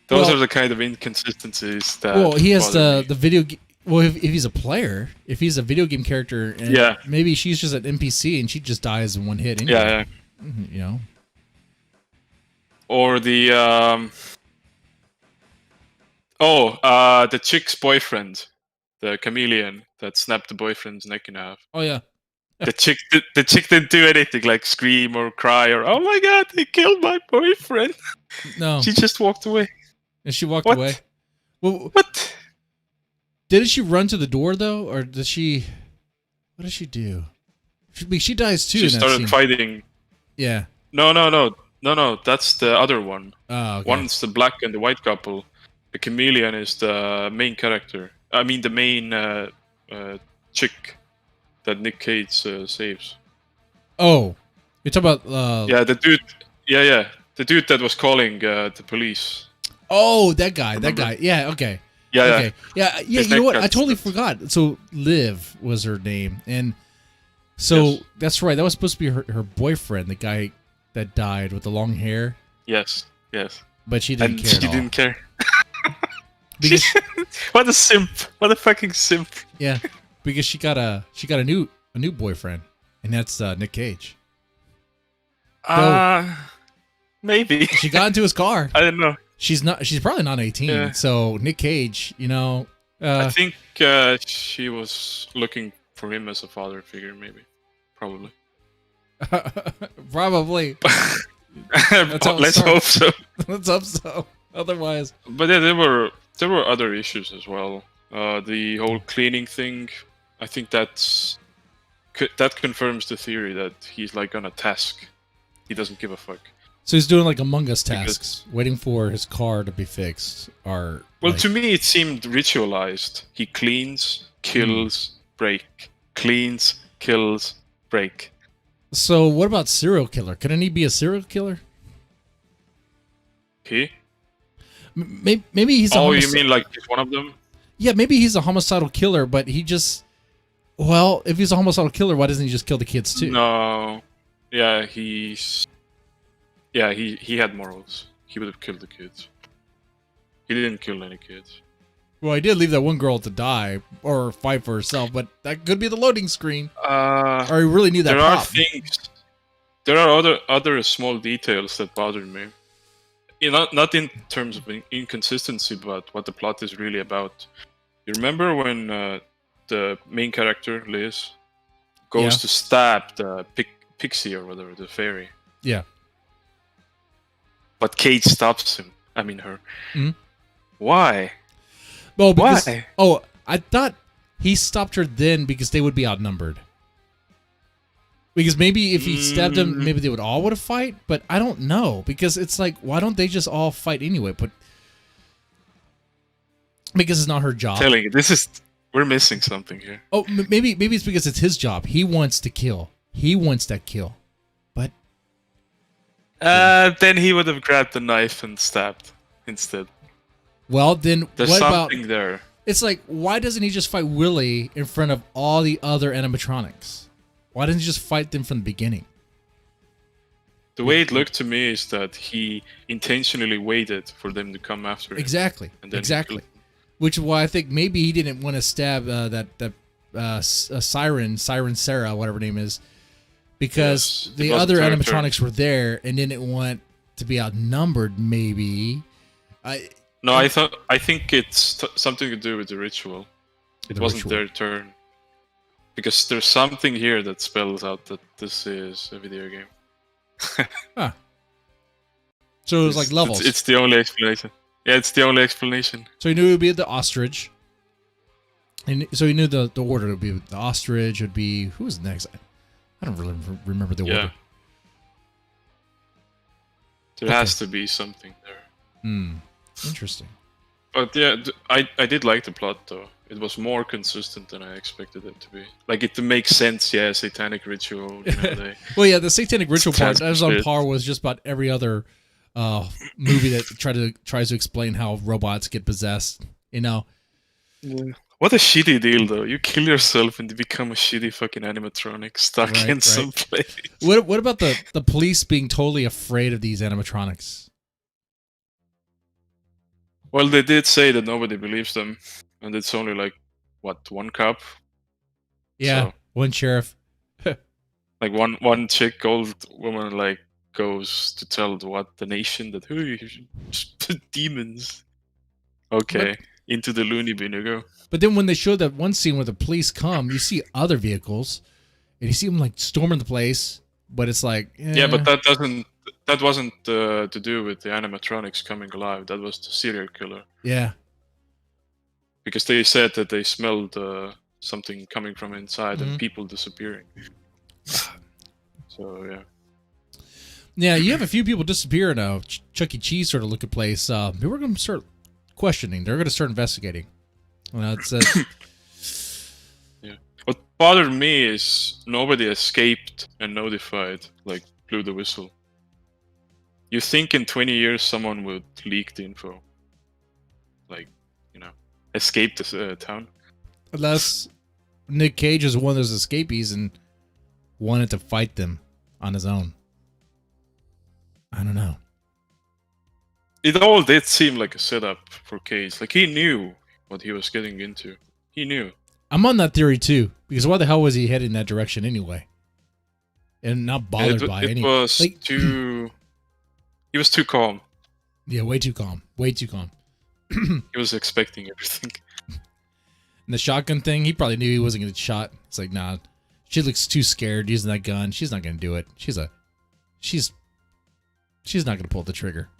Those are the kind of inconsistencies that. Well, he has bother me. the video. Well, if he's a player, if he's a video game character, and maybe she's just an NPC and she just dies in one hit. Anyway. Yeah. You know. Or the the chick's boyfriend, the chameleon that snapped the boyfriend's neck in half. Oh yeah. The chick didn't do anything like scream or cry or oh my god, they killed my boyfriend. No. She just walked away. And she walked away. Well, what? Didn't she run to the door though, or did she? What did she do? She dies too. She started fighting. Yeah. No. That's the other one. Oh, okay. One's the black and the white couple. The chameleon is the main character. I mean, the main chick that Nick Cage saves. Oh, you're talking about? Yeah, the dude. Yeah, the dude that was calling the police. Oh, that guy. Remember? That guy. Yeah. Okay. Yeah. Okay. Yeah. You know what? I totally forgot. So Liv was her name, and so that's right. That was supposed to be her boyfriend, the guy that died with the long hair. Yes. But she didn't care. She didn't care. Because, what a simp! What a fucking simp! Yeah, because she got a new boyfriend, and that's Nick Cage. Maybe she got into his car. I don't know. She's probably not 18. So Nick Cage, I think she was looking for him as a father figure, probably. Probably. Let's hope so. Let's hope so. Otherwise, but yeah, there were other issues as well. The whole cleaning thing. I think that confirms the theory that he's like on a task. He doesn't give a fuck. So he's doing like Among Us tasks, waiting for his car to be fixed. Or to me, it seemed ritualized. He cleans, kills, break. Cleans, kills, break. So what about serial killer? Couldn't he be a serial killer? He? Maybe he's. You mean like he's one of them? Yeah, maybe he's a homicidal killer, but he just. Well, if he's a homicidal killer, why doesn't he just kill the kids too? No. Yeah, he's. Yeah, he had morals. He would have killed the kids. He didn't kill any kids. Well, he did leave that one girl to die or fight for herself, but that could be the loading screen. Or he really knew that. There are things. There are other small details that bothered me. Not in terms of inconsistency, but what the plot is really about. You remember when the main character Liz goes to stab the pixie or whatever, the fairy? Yeah. But Cage stops him. I mean her. Mm-hmm. Why? Well, because, why? Oh, I thought he stopped her then because they would be outnumbered. Because maybe if he stabbed him, maybe they would all fight. But I don't know, because it's like, why don't they just all fight anyway? But because it's not her job. Telling you, we're missing something here. Oh, maybe it's because it's his job. He wants to kill. He wants that kill. But then he would have grabbed the knife and stabbed instead. Well, then there's what something about, there. It's like, why doesn't he just fight Willy in front of all the other animatronics? Why doesn't he just fight them from the beginning? The way it looked to me is that he intentionally waited for them to come after him. Exactly. Exactly. Which is why I think maybe he didn't want to stab that Siren Sarah, whatever her name is, because the other animatronics were there and didn't want to be outnumbered. Maybe. I think it's something to do with the ritual. It wasn't their turn. Because there's something here that spells out that this is a video game. Huh. So it was like levels. It's the only explanation. Yeah, it's the only explanation. So he knew it would be the ostrich. And so he knew the order would be the ostrich, would be... Who was next? I don't really remember the order. There has to be something there. Interesting. But yeah, I did like the plot though. It was more consistent than I expected it to be. Like it makes sense, yeah, satanic ritual. Well, yeah, the satanic ritual part is on par with just about every other movie that tries to explain how robots get possessed. Yeah. What a shitty deal, though. You kill yourself and you become a shitty fucking animatronic stuck in some place. What about the police being totally afraid of these animatronics? Well, they did say that nobody believes them, and it's only like what, one cop. Yeah, So, one sheriff. like one chick, old woman, like goes to tell the nation that demons. Okay, into the loony bin you go. But then when they showed that one scene where the police come, you see other vehicles, and you see them like storming the place. But it's like, Yeah, but that wasn't to do with the animatronics coming alive. That was the serial killer. Yeah. Because they said that they smelled something coming from inside and people disappearing. So yeah. Yeah, you have a few people disappear in a Chuck E. Cheese sort of looking place. People are going to start questioning. They're going to start investigating. It's yeah. What bothered me is nobody escaped and notified, like blew the whistle. You think in 20 years someone would leak the info, like, escape this town? unless Nick Cage is one of those escapees and wanted to fight them on his own. I don't know. It all did seem like a setup for Cage. Like, he knew what he was getting into. He knew. I'm on that theory too, because why the hell was he heading that direction anyway? And not bothered by any. It was too. He was too calm. Yeah, way too calm. Way too calm. He was expecting everything. And the shotgun thing, he probably knew he wasn't going to get shot. It's like, nah, she looks too scared using that gun. She's not going to do it. She's not going to pull the trigger.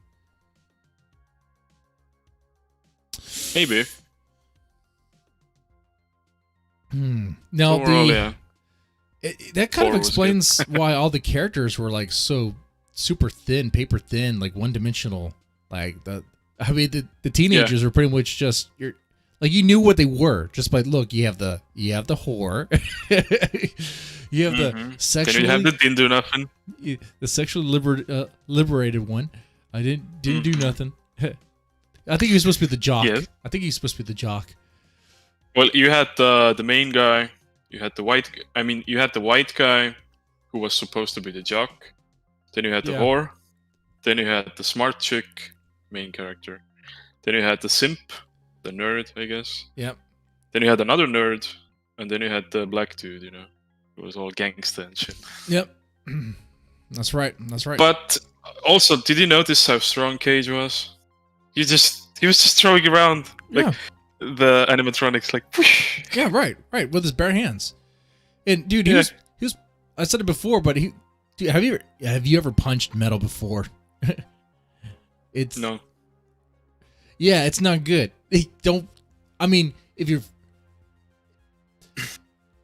Maybe. Now, Overall, that kind of Four was explains why all the characters were like so super thin, paper thin, like one dimensional. Like the teenagers were pretty much just you knew what they were just by look. You have the whore, you have the sexually. Then you have the didn't do nothing. The sexually liberated one. I didn't do nothing. I think he was supposed to be the jock. Yes. I think he's supposed to be the jock. Well, you had the main guy. You had the white. You had the white guy, who was supposed to be the jock. Then you had the whore. Then you had the smart chick, main character. Then you had the simp, the nerd, I guess. Yep. Then you had another nerd, and then you had the black dude. Who was all gangsta and shit. Yep. That's right. That's right. But also, did you notice how strong Cage was? He was just throwing around like the animatronics, like. Whoosh. Yeah, right, with his bare hands. And dude, he was. I said it before, but dude, have you ever punched metal before? No. Yeah, it's not good. If you're.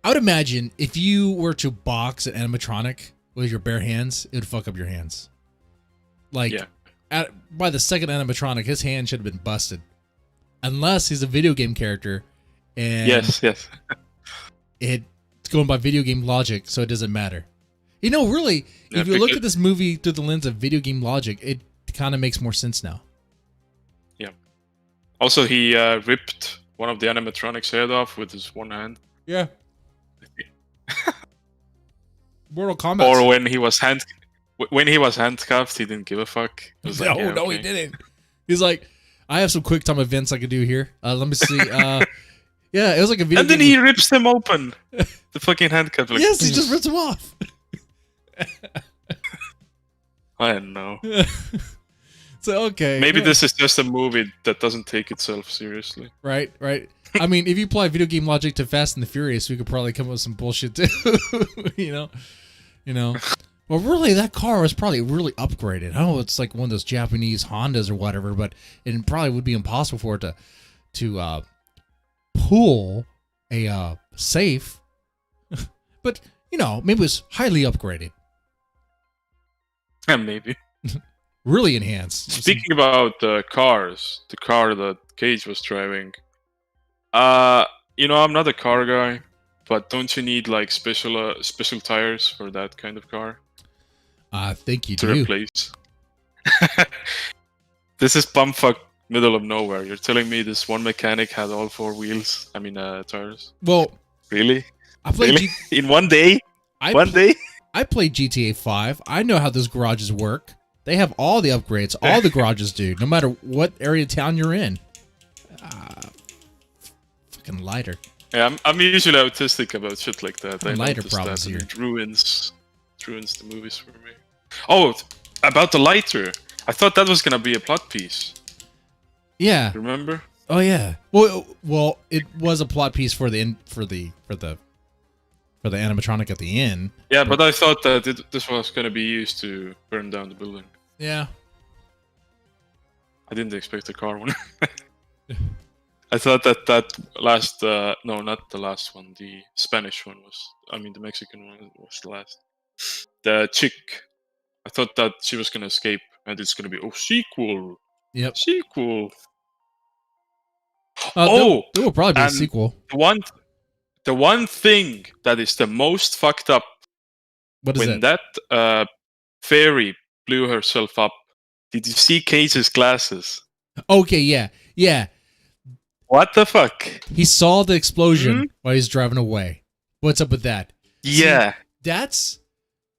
I would imagine if you were to box an animatronic with your bare hands, it would fuck up your hands. By the second animatronic, his hand should have been busted. Unless he's a video game character. And yes. It's going by video game logic, so it doesn't matter. Really, if you look at this movie through the lens of video game logic, it kind of makes more sense now. Yeah. Also, he ripped one of the animatronics' head off with his one hand. Yeah. Mortal Kombat. Or when he was handcuffed, he didn't give a fuck. No, he didn't. He's like, I have some quick time events I could do here. Let me see. Yeah, it was like a video. And then he rips them open. The fucking handcuff. Like, yes, he just rips them off. I don't know. So okay. Maybe this is just a movie that doesn't take itself seriously. Right. If you apply video game logic to Fast and the Furious, we could probably come up with some bullshit too. Well, really, that car was probably really upgraded. I know it's like one of those Japanese Hondas or whatever, but it probably would be impossible for it to pull a safe. But maybe it was highly upgraded. Yeah, maybe. Really enhanced. Speaking about cars, the car that Cage was driving. I'm not a car guy, but don't you need like special tires for that kind of car? I think you to do. Replace. This is bumfuck middle of nowhere. You're telling me this one mechanic had all four wheels? Tires. Well, really? I played in one day. I played GTA 5. I know how those garages work. They have all the upgrades. All the garages do, no matter what area of town you're in. Fucking lighter. Yeah, I'm usually autistic about shit like that. I Lighter noticed problems that, and here. it ruins the movies for me. Oh, about the lighter. I thought that was gonna be a plot piece. Yeah. Remember? Oh yeah. Well, it was a plot piece for the animatronic at the end. Yeah, but I thought that this was gonna be used to burn down the building. Yeah. I didn't expect the car one. I thought that last, no, not the last one. The Spanish one was. I mean, the Mexican one was the last. The chick. I thought that she was gonna escape, and it's gonna be sequel. Yep. Sequel. There will probably be a and sequel. The one thing that is the most fucked up What is when it? that fairy blew herself up. Did you see Cage's glasses? Okay, yeah. What the fuck? He saw the explosion while he's driving away. What's up with that? Yeah. See,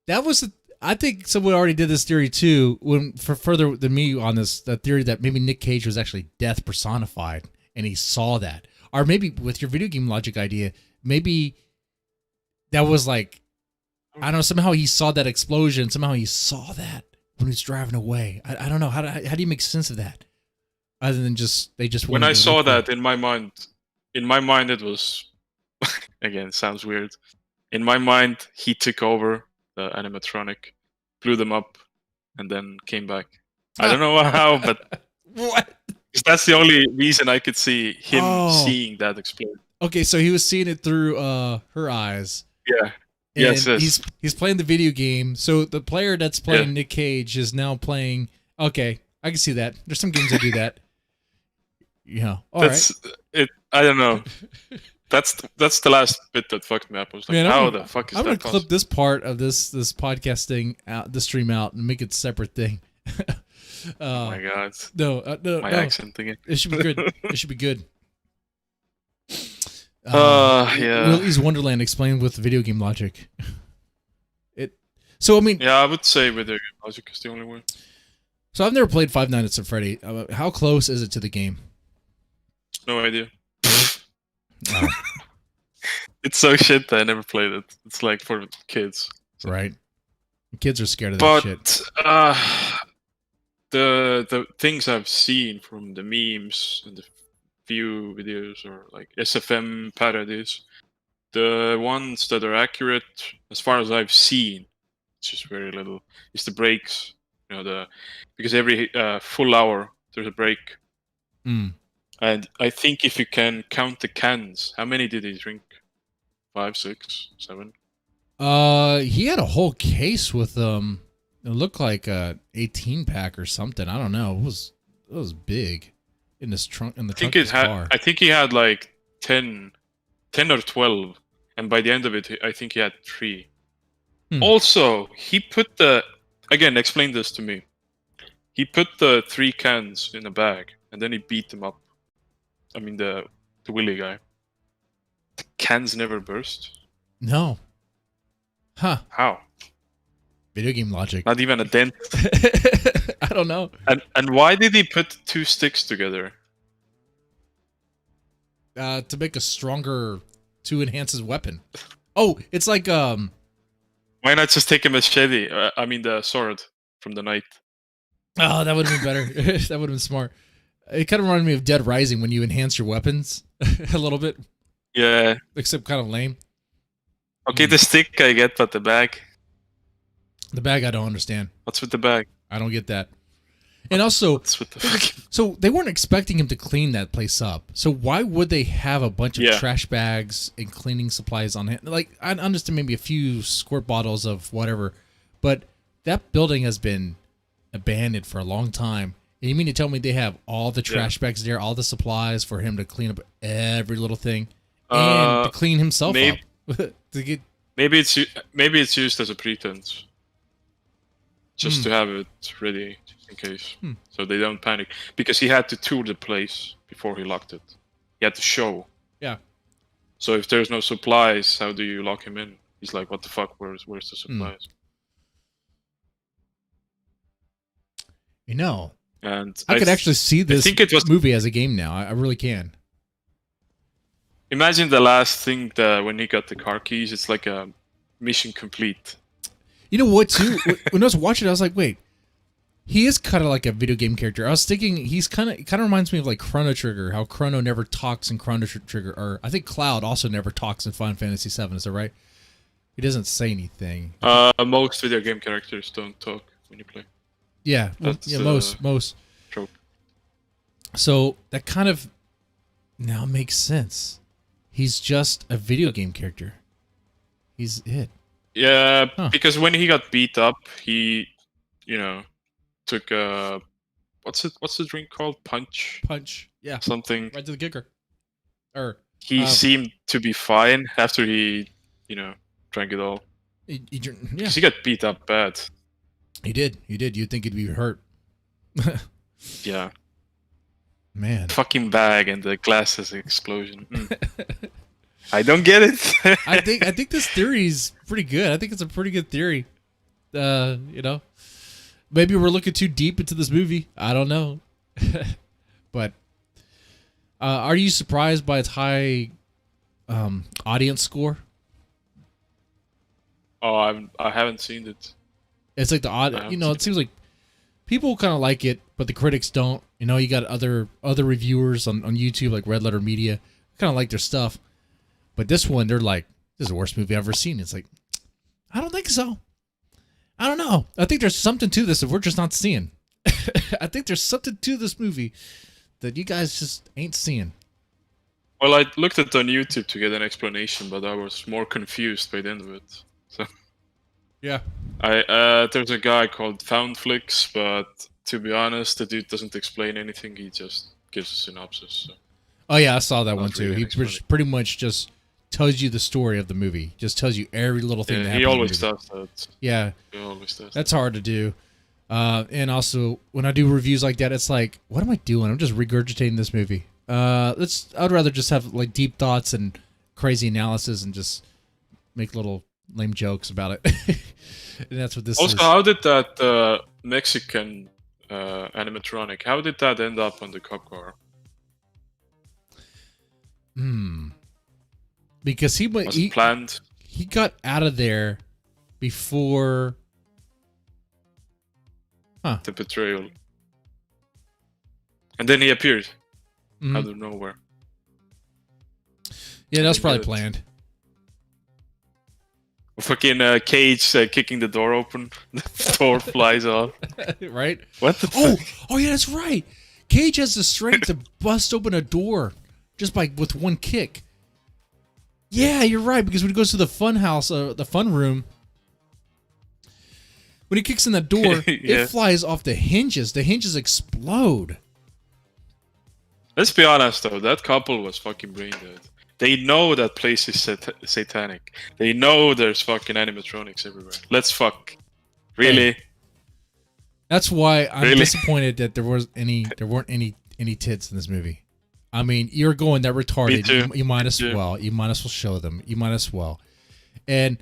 that was. I think someone already did this theory too. When for further than me on this, that theory that maybe Nick Cage was actually death personified, and he saw that, or maybe with your video game logic idea, maybe that was like, I don't know. Somehow he saw that explosion. Somehow he saw that when he was driving away. I don't know how do you make sense of that? Other than they just when I saw that in my mind it was again, sounds weird. In my mind, he took over the animatronic, blew them up, and then came back. I don't know how, but what? Because that's the only reason I could see him seeing that explode. Okay, so he was seeing it through her eyes. Yeah. And Yes. He's playing the video game. So the player that's playing Nick Cage is now playing. Okay, I can see that. There's some games that do that. Yeah. That's it. I don't know. That's the last bit that fucked me up. I was like, Man, how the fuck is I'm that gonna clip this part of this podcast thing out, the stream out, and make it a separate thing. Oh my god. No. My accent again. It should be good. It should be good. Yeah. Willy's Wonderland explained with video game logic. So I mean, yeah, I would say video game logic is the only one. So I've never played Five Nights at Freddy. How close is it to the game? No idea. Oh. It's so shit that I never played it. It's like for kids. So. Right. Kids are scared of that shit. The things I've seen from the memes and the few videos or like SFM parodies, the ones that are accurate as far as I've seen, it's just very little, is the breaks. You know, because every full hour there's a break. And I think if you can count the cans, how many did he drink? 5, 6, 7? He had a whole case with it looked like a 18-pack or something. I don't know. It was big in his trunk in the trunk of his car. I think he had like 10 or 12, and by the end of it, I think he had 3. Also, he put again, explain this to me. He put the 3 cans in a bag, and then he beat them up. I mean, the Willy guy. The cans never burst? No. Huh. How? Video game logic. Not even a dent? I don't know. And why did he put 2 sticks together? To make a stronger, to enhance his weapon. Oh, it's like Why not just take a machete? I mean, the sword from the knight. Oh, that would have been better. That would have been smart. It kind of reminded me of Dead Rising when you enhance your weapons a little bit. Yeah. Except kind of lame. Okay, the stick I get, but the bag. The bag I don't understand. What's with the bag? I don't get that. And also, what's with the so they weren't expecting him to clean that place up. So why would they have a bunch of trash bags and cleaning supplies on hand? Like, I understand maybe a few squirt bottles of whatever, but that building has been abandoned for a long time. And you mean to tell me they have all the trash bags there, all the supplies for him to clean up every little thing, and to clean himself up? Maybe it's used as a pretense, just to have it ready in case, so they don't panic. Because he had to tour the place before he locked it. He had to show. Yeah. So if there's no supplies, how do you lock him in? He's like, what the fuck? Where's the supplies? You know, And I could actually see this think it was. movie as a game now. I really can. Imagine the last thing when he got the car keys. It's like a mission complete. You know what, too? When I was watching it, I was like, wait, he is kind of like a video game character. I was thinking it kind of reminds me of like Chrono Trigger, how Chrono never talks in Chrono Trigger, or I think Cloud also never talks in Final Fantasy VII. Is that right? He doesn't say anything. Most video game characters don't talk when you play. Yeah, most. Trope. So that kind of now makes sense. He's just a video game character. He's it. Yeah, Huh. because when he got beat up, he, took what's the drink called? Punch. Yeah, Something. right to the kicker. Or He seemed to be fine after he, drank it all. yeah, Because he got beat up bad. he did. You'd think he'd be hurt. Yeah. Man. Fucking bag and the glasses explosion. I don't get it. I think this theory is pretty good. I think it's a pretty good theory. Maybe we're looking too deep into this movie. I don't know. But are you surprised by its high audience score? Oh, I haven't seen it. It's like it seems like people kind of like it, but the critics don't. You got other reviewers on YouTube like Red Letter Media, kind of like their stuff. But this one, they're like, this is the worst movie I've ever seen. It's like, I don't think so. I don't know. I think there's something to this that we're just not seeing. I think there's something to this movie that you guys just ain't seeing. Well, I looked at it on YouTube to get an explanation, but I was more confused by the end of it. So Yeah. there's a guy called Foundflix, but to be honest, the dude doesn't explain anything. He just gives a synopsis. So. Oh yeah, I saw that one Not too. really He pretty much just tells you the story of the movie. Just tells you every little thing that Yeah, happens. he always in the movie. does that. Yeah. He always does. That's hard to do. And also, when I do reviews like that, it's like, what am I doing? I'm just regurgitating this movie. I'd rather just have like deep thoughts and crazy analysis and just make little lame jokes about it. And that's what this Also, is. how did that Mexican animatronic? How did that end up on the cop car? Because Was it planned? he got out of there before. The betrayal. And then he appeared Mhm. out of nowhere. Yeah, that was probably get it. planned. Fucking Cage kicking the door open. The door flies off. Right? What the fuck? Oh yeah, that's right. Cage has the strength to bust open a door just with one kick. Yeah, you're right, because when he goes to the fun house, the fun room, when he kicks in the door, Yeah. it flies off the hinges. The hinges explode. Let's be honest though, that couple was fucking brain dead. They know that place is satanic. They know there's fucking animatronics everywhere. Let's fuck. Really? That's why I'm Really? disappointed that there weren't any tits in this movie. I mean, you're going that retarded. Me too. You might as Me too. well. You might as well show them. You might as well. Wait,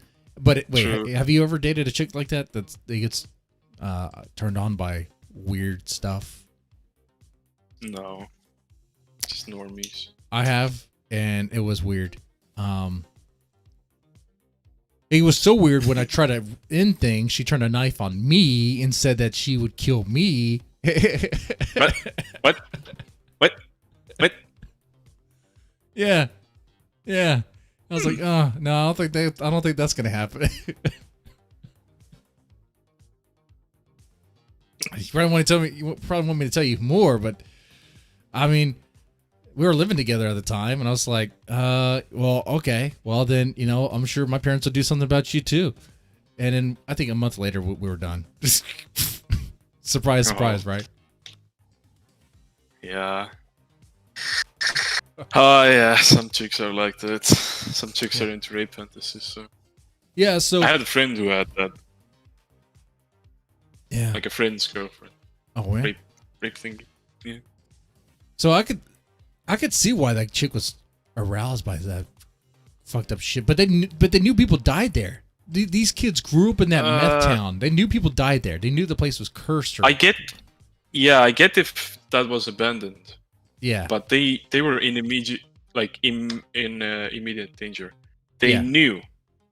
True. have you ever dated a chick like that that gets turned on by weird stuff? No. Just normies. I have, and it was weird. It was so weird when I tried to end things. She turned a knife on me and said that she would kill me. What? What? What? What? Yeah. I was like, oh no, I don't think that's gonna happen. You probably want me to tell you more, but I mean, we were living together at the time, and I was like, well, okay, well then, I'm sure my parents will do something about you too. And then I think a month later we were done. Surprise, right? Yeah. Oh yeah, some chicks are like that. Some chicks are into rape fantasies. So Yeah. So I had a friend who had that, yeah. like a friend's girlfriend. Oh yeah. Rape thing. Yeah. So I could see why that chick was aroused by that fucked up shit. But they knew people died there. These kids grew up in that meth town. They knew people died there. They knew the place was cursed. I get Yeah, I get if that was abandoned, Yeah. but they were in immediate immediate danger. They Yeah. knew.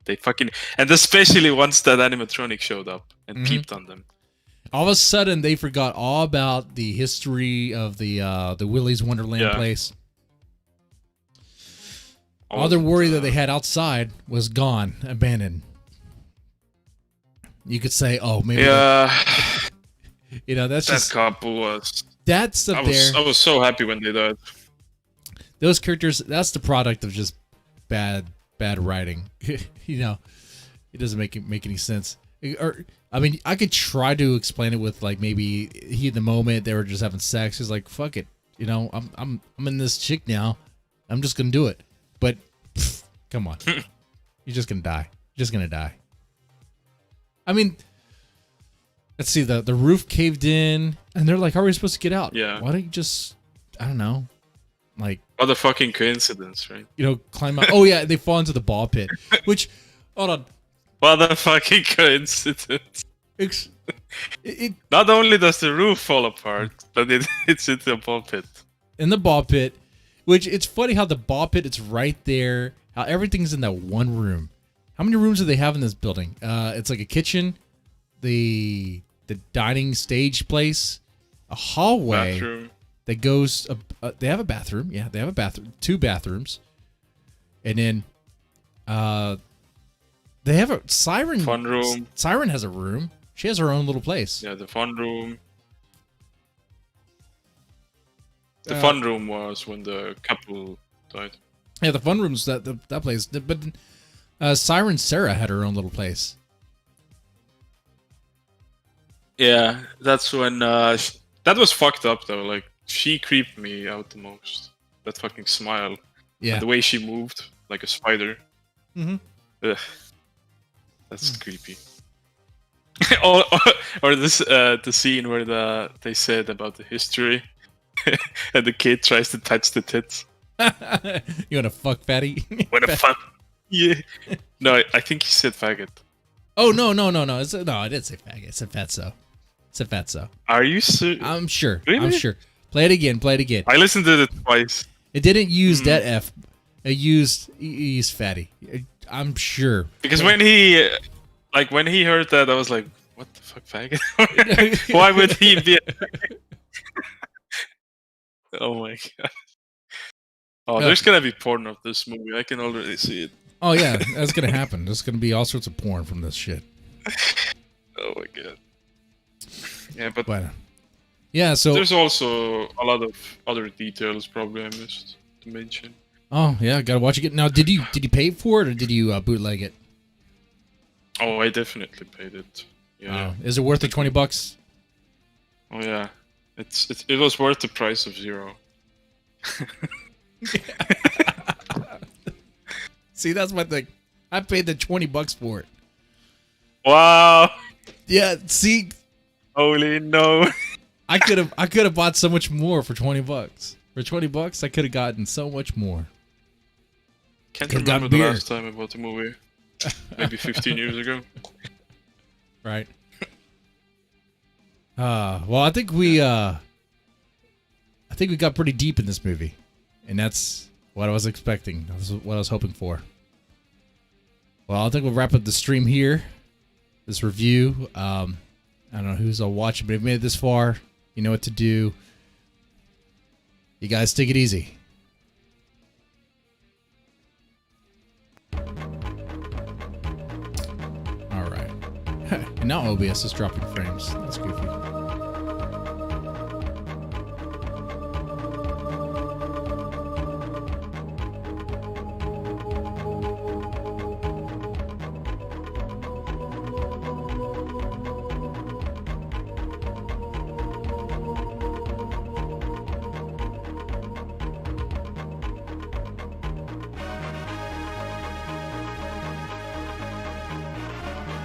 They fucking, and especially once that animatronic showed up and Mhm. peeped on them. All of a sudden, they forgot all about the history of the Willy's Wonderland Yeah. place. All their worry that they had outside was gone, abandoned. You could say, "Oh, maybe." Yeah, You know, that's that just couple was. that's up there. I was so happy when they died. Those characters. That's the product of just bad writing. You know, it doesn't make any sense. Or I mean, I could try to explain it with like maybe he in the moment they were just having sex. He's like, "Fuck it," you know. I'm in this chick now. I'm just gonna do it. But pff, come on, you're just gonna die. You're just gonna die. I mean, let's see. The roof caved in, and they're like, "How are we supposed to get out?" Yeah. Why don't you just, I don't know, like, What a fucking coincidence, right? you know, climb out? Oh yeah, they fall into the ball pit. Which, hold on, What a fucking coincidence. it Not only does the roof fall apart, but it's into a ball pit. in the ball pit. Which it's funny how the ball pit it's right there. How everything's in that one room. How many rooms do they have in this building? It's like a kitchen, the dining stage place, a hallway Bathroom. that goes. They have a bathroom. Yeah, they have a bathroom. 2 bathrooms, and then they have a siren. Fun room. Siren has a room. She has her own little place. Yeah, the fun room. The fun room was when the couple died. Yeah, the fun room's that place. But Siren Sarah had her own little place. Yeah, that's when that was fucked up though. Like she creeped me out the most. That fucking smile. Yeah. And the way she moved like a spider. Mm-hmm. Ugh. That's creepy. or this the scene where they said about the history and the kid tries to touch the tits. You want to fuck fatty? What a fuck. Yeah. No, I think he said faggot. Oh no! I didn't say faggot. I said fatso. It's a fatso. Are you serious? I'm sure. Really? I'm sure. Play it again. I listened to it twice. It didn't use that F. It used fatty. I'm sure. Because when he heard that, I was like, "What the fuck, faggot? Why would he be?" Oh my god! Oh, there's gonna be porn of this movie. I can already see it. Oh yeah, that's gonna happen. There's gonna be all sorts of porn from this shit. Oh my god! Yeah, but yeah. So there's also a lot of other details probably I missed to mention. Oh yeah, gotta watch it. Now, did you pay for it or did you bootleg it? Oh, I definitely paid it. Yeah. Is it worth the $20? Oh yeah, it was worth the price of 0. See, that's my thing. I paid the $20 for it. Wow. Yeah. See. Holy no. I could have bought so much more for $20. For $20, I could have gotten so much more. Can't remember the last time I bought a movie. Maybe 15 years ago. Right. Well, I think we got pretty deep in this movie, and that's what I was expecting. That's what I was hoping for. Well, I think we'll wrap up the stream here. This review. I don't know who's all watching, but if you made it this far, you know what to do. You guys take it easy. All right. And now OBS is dropping frames. That's goofy.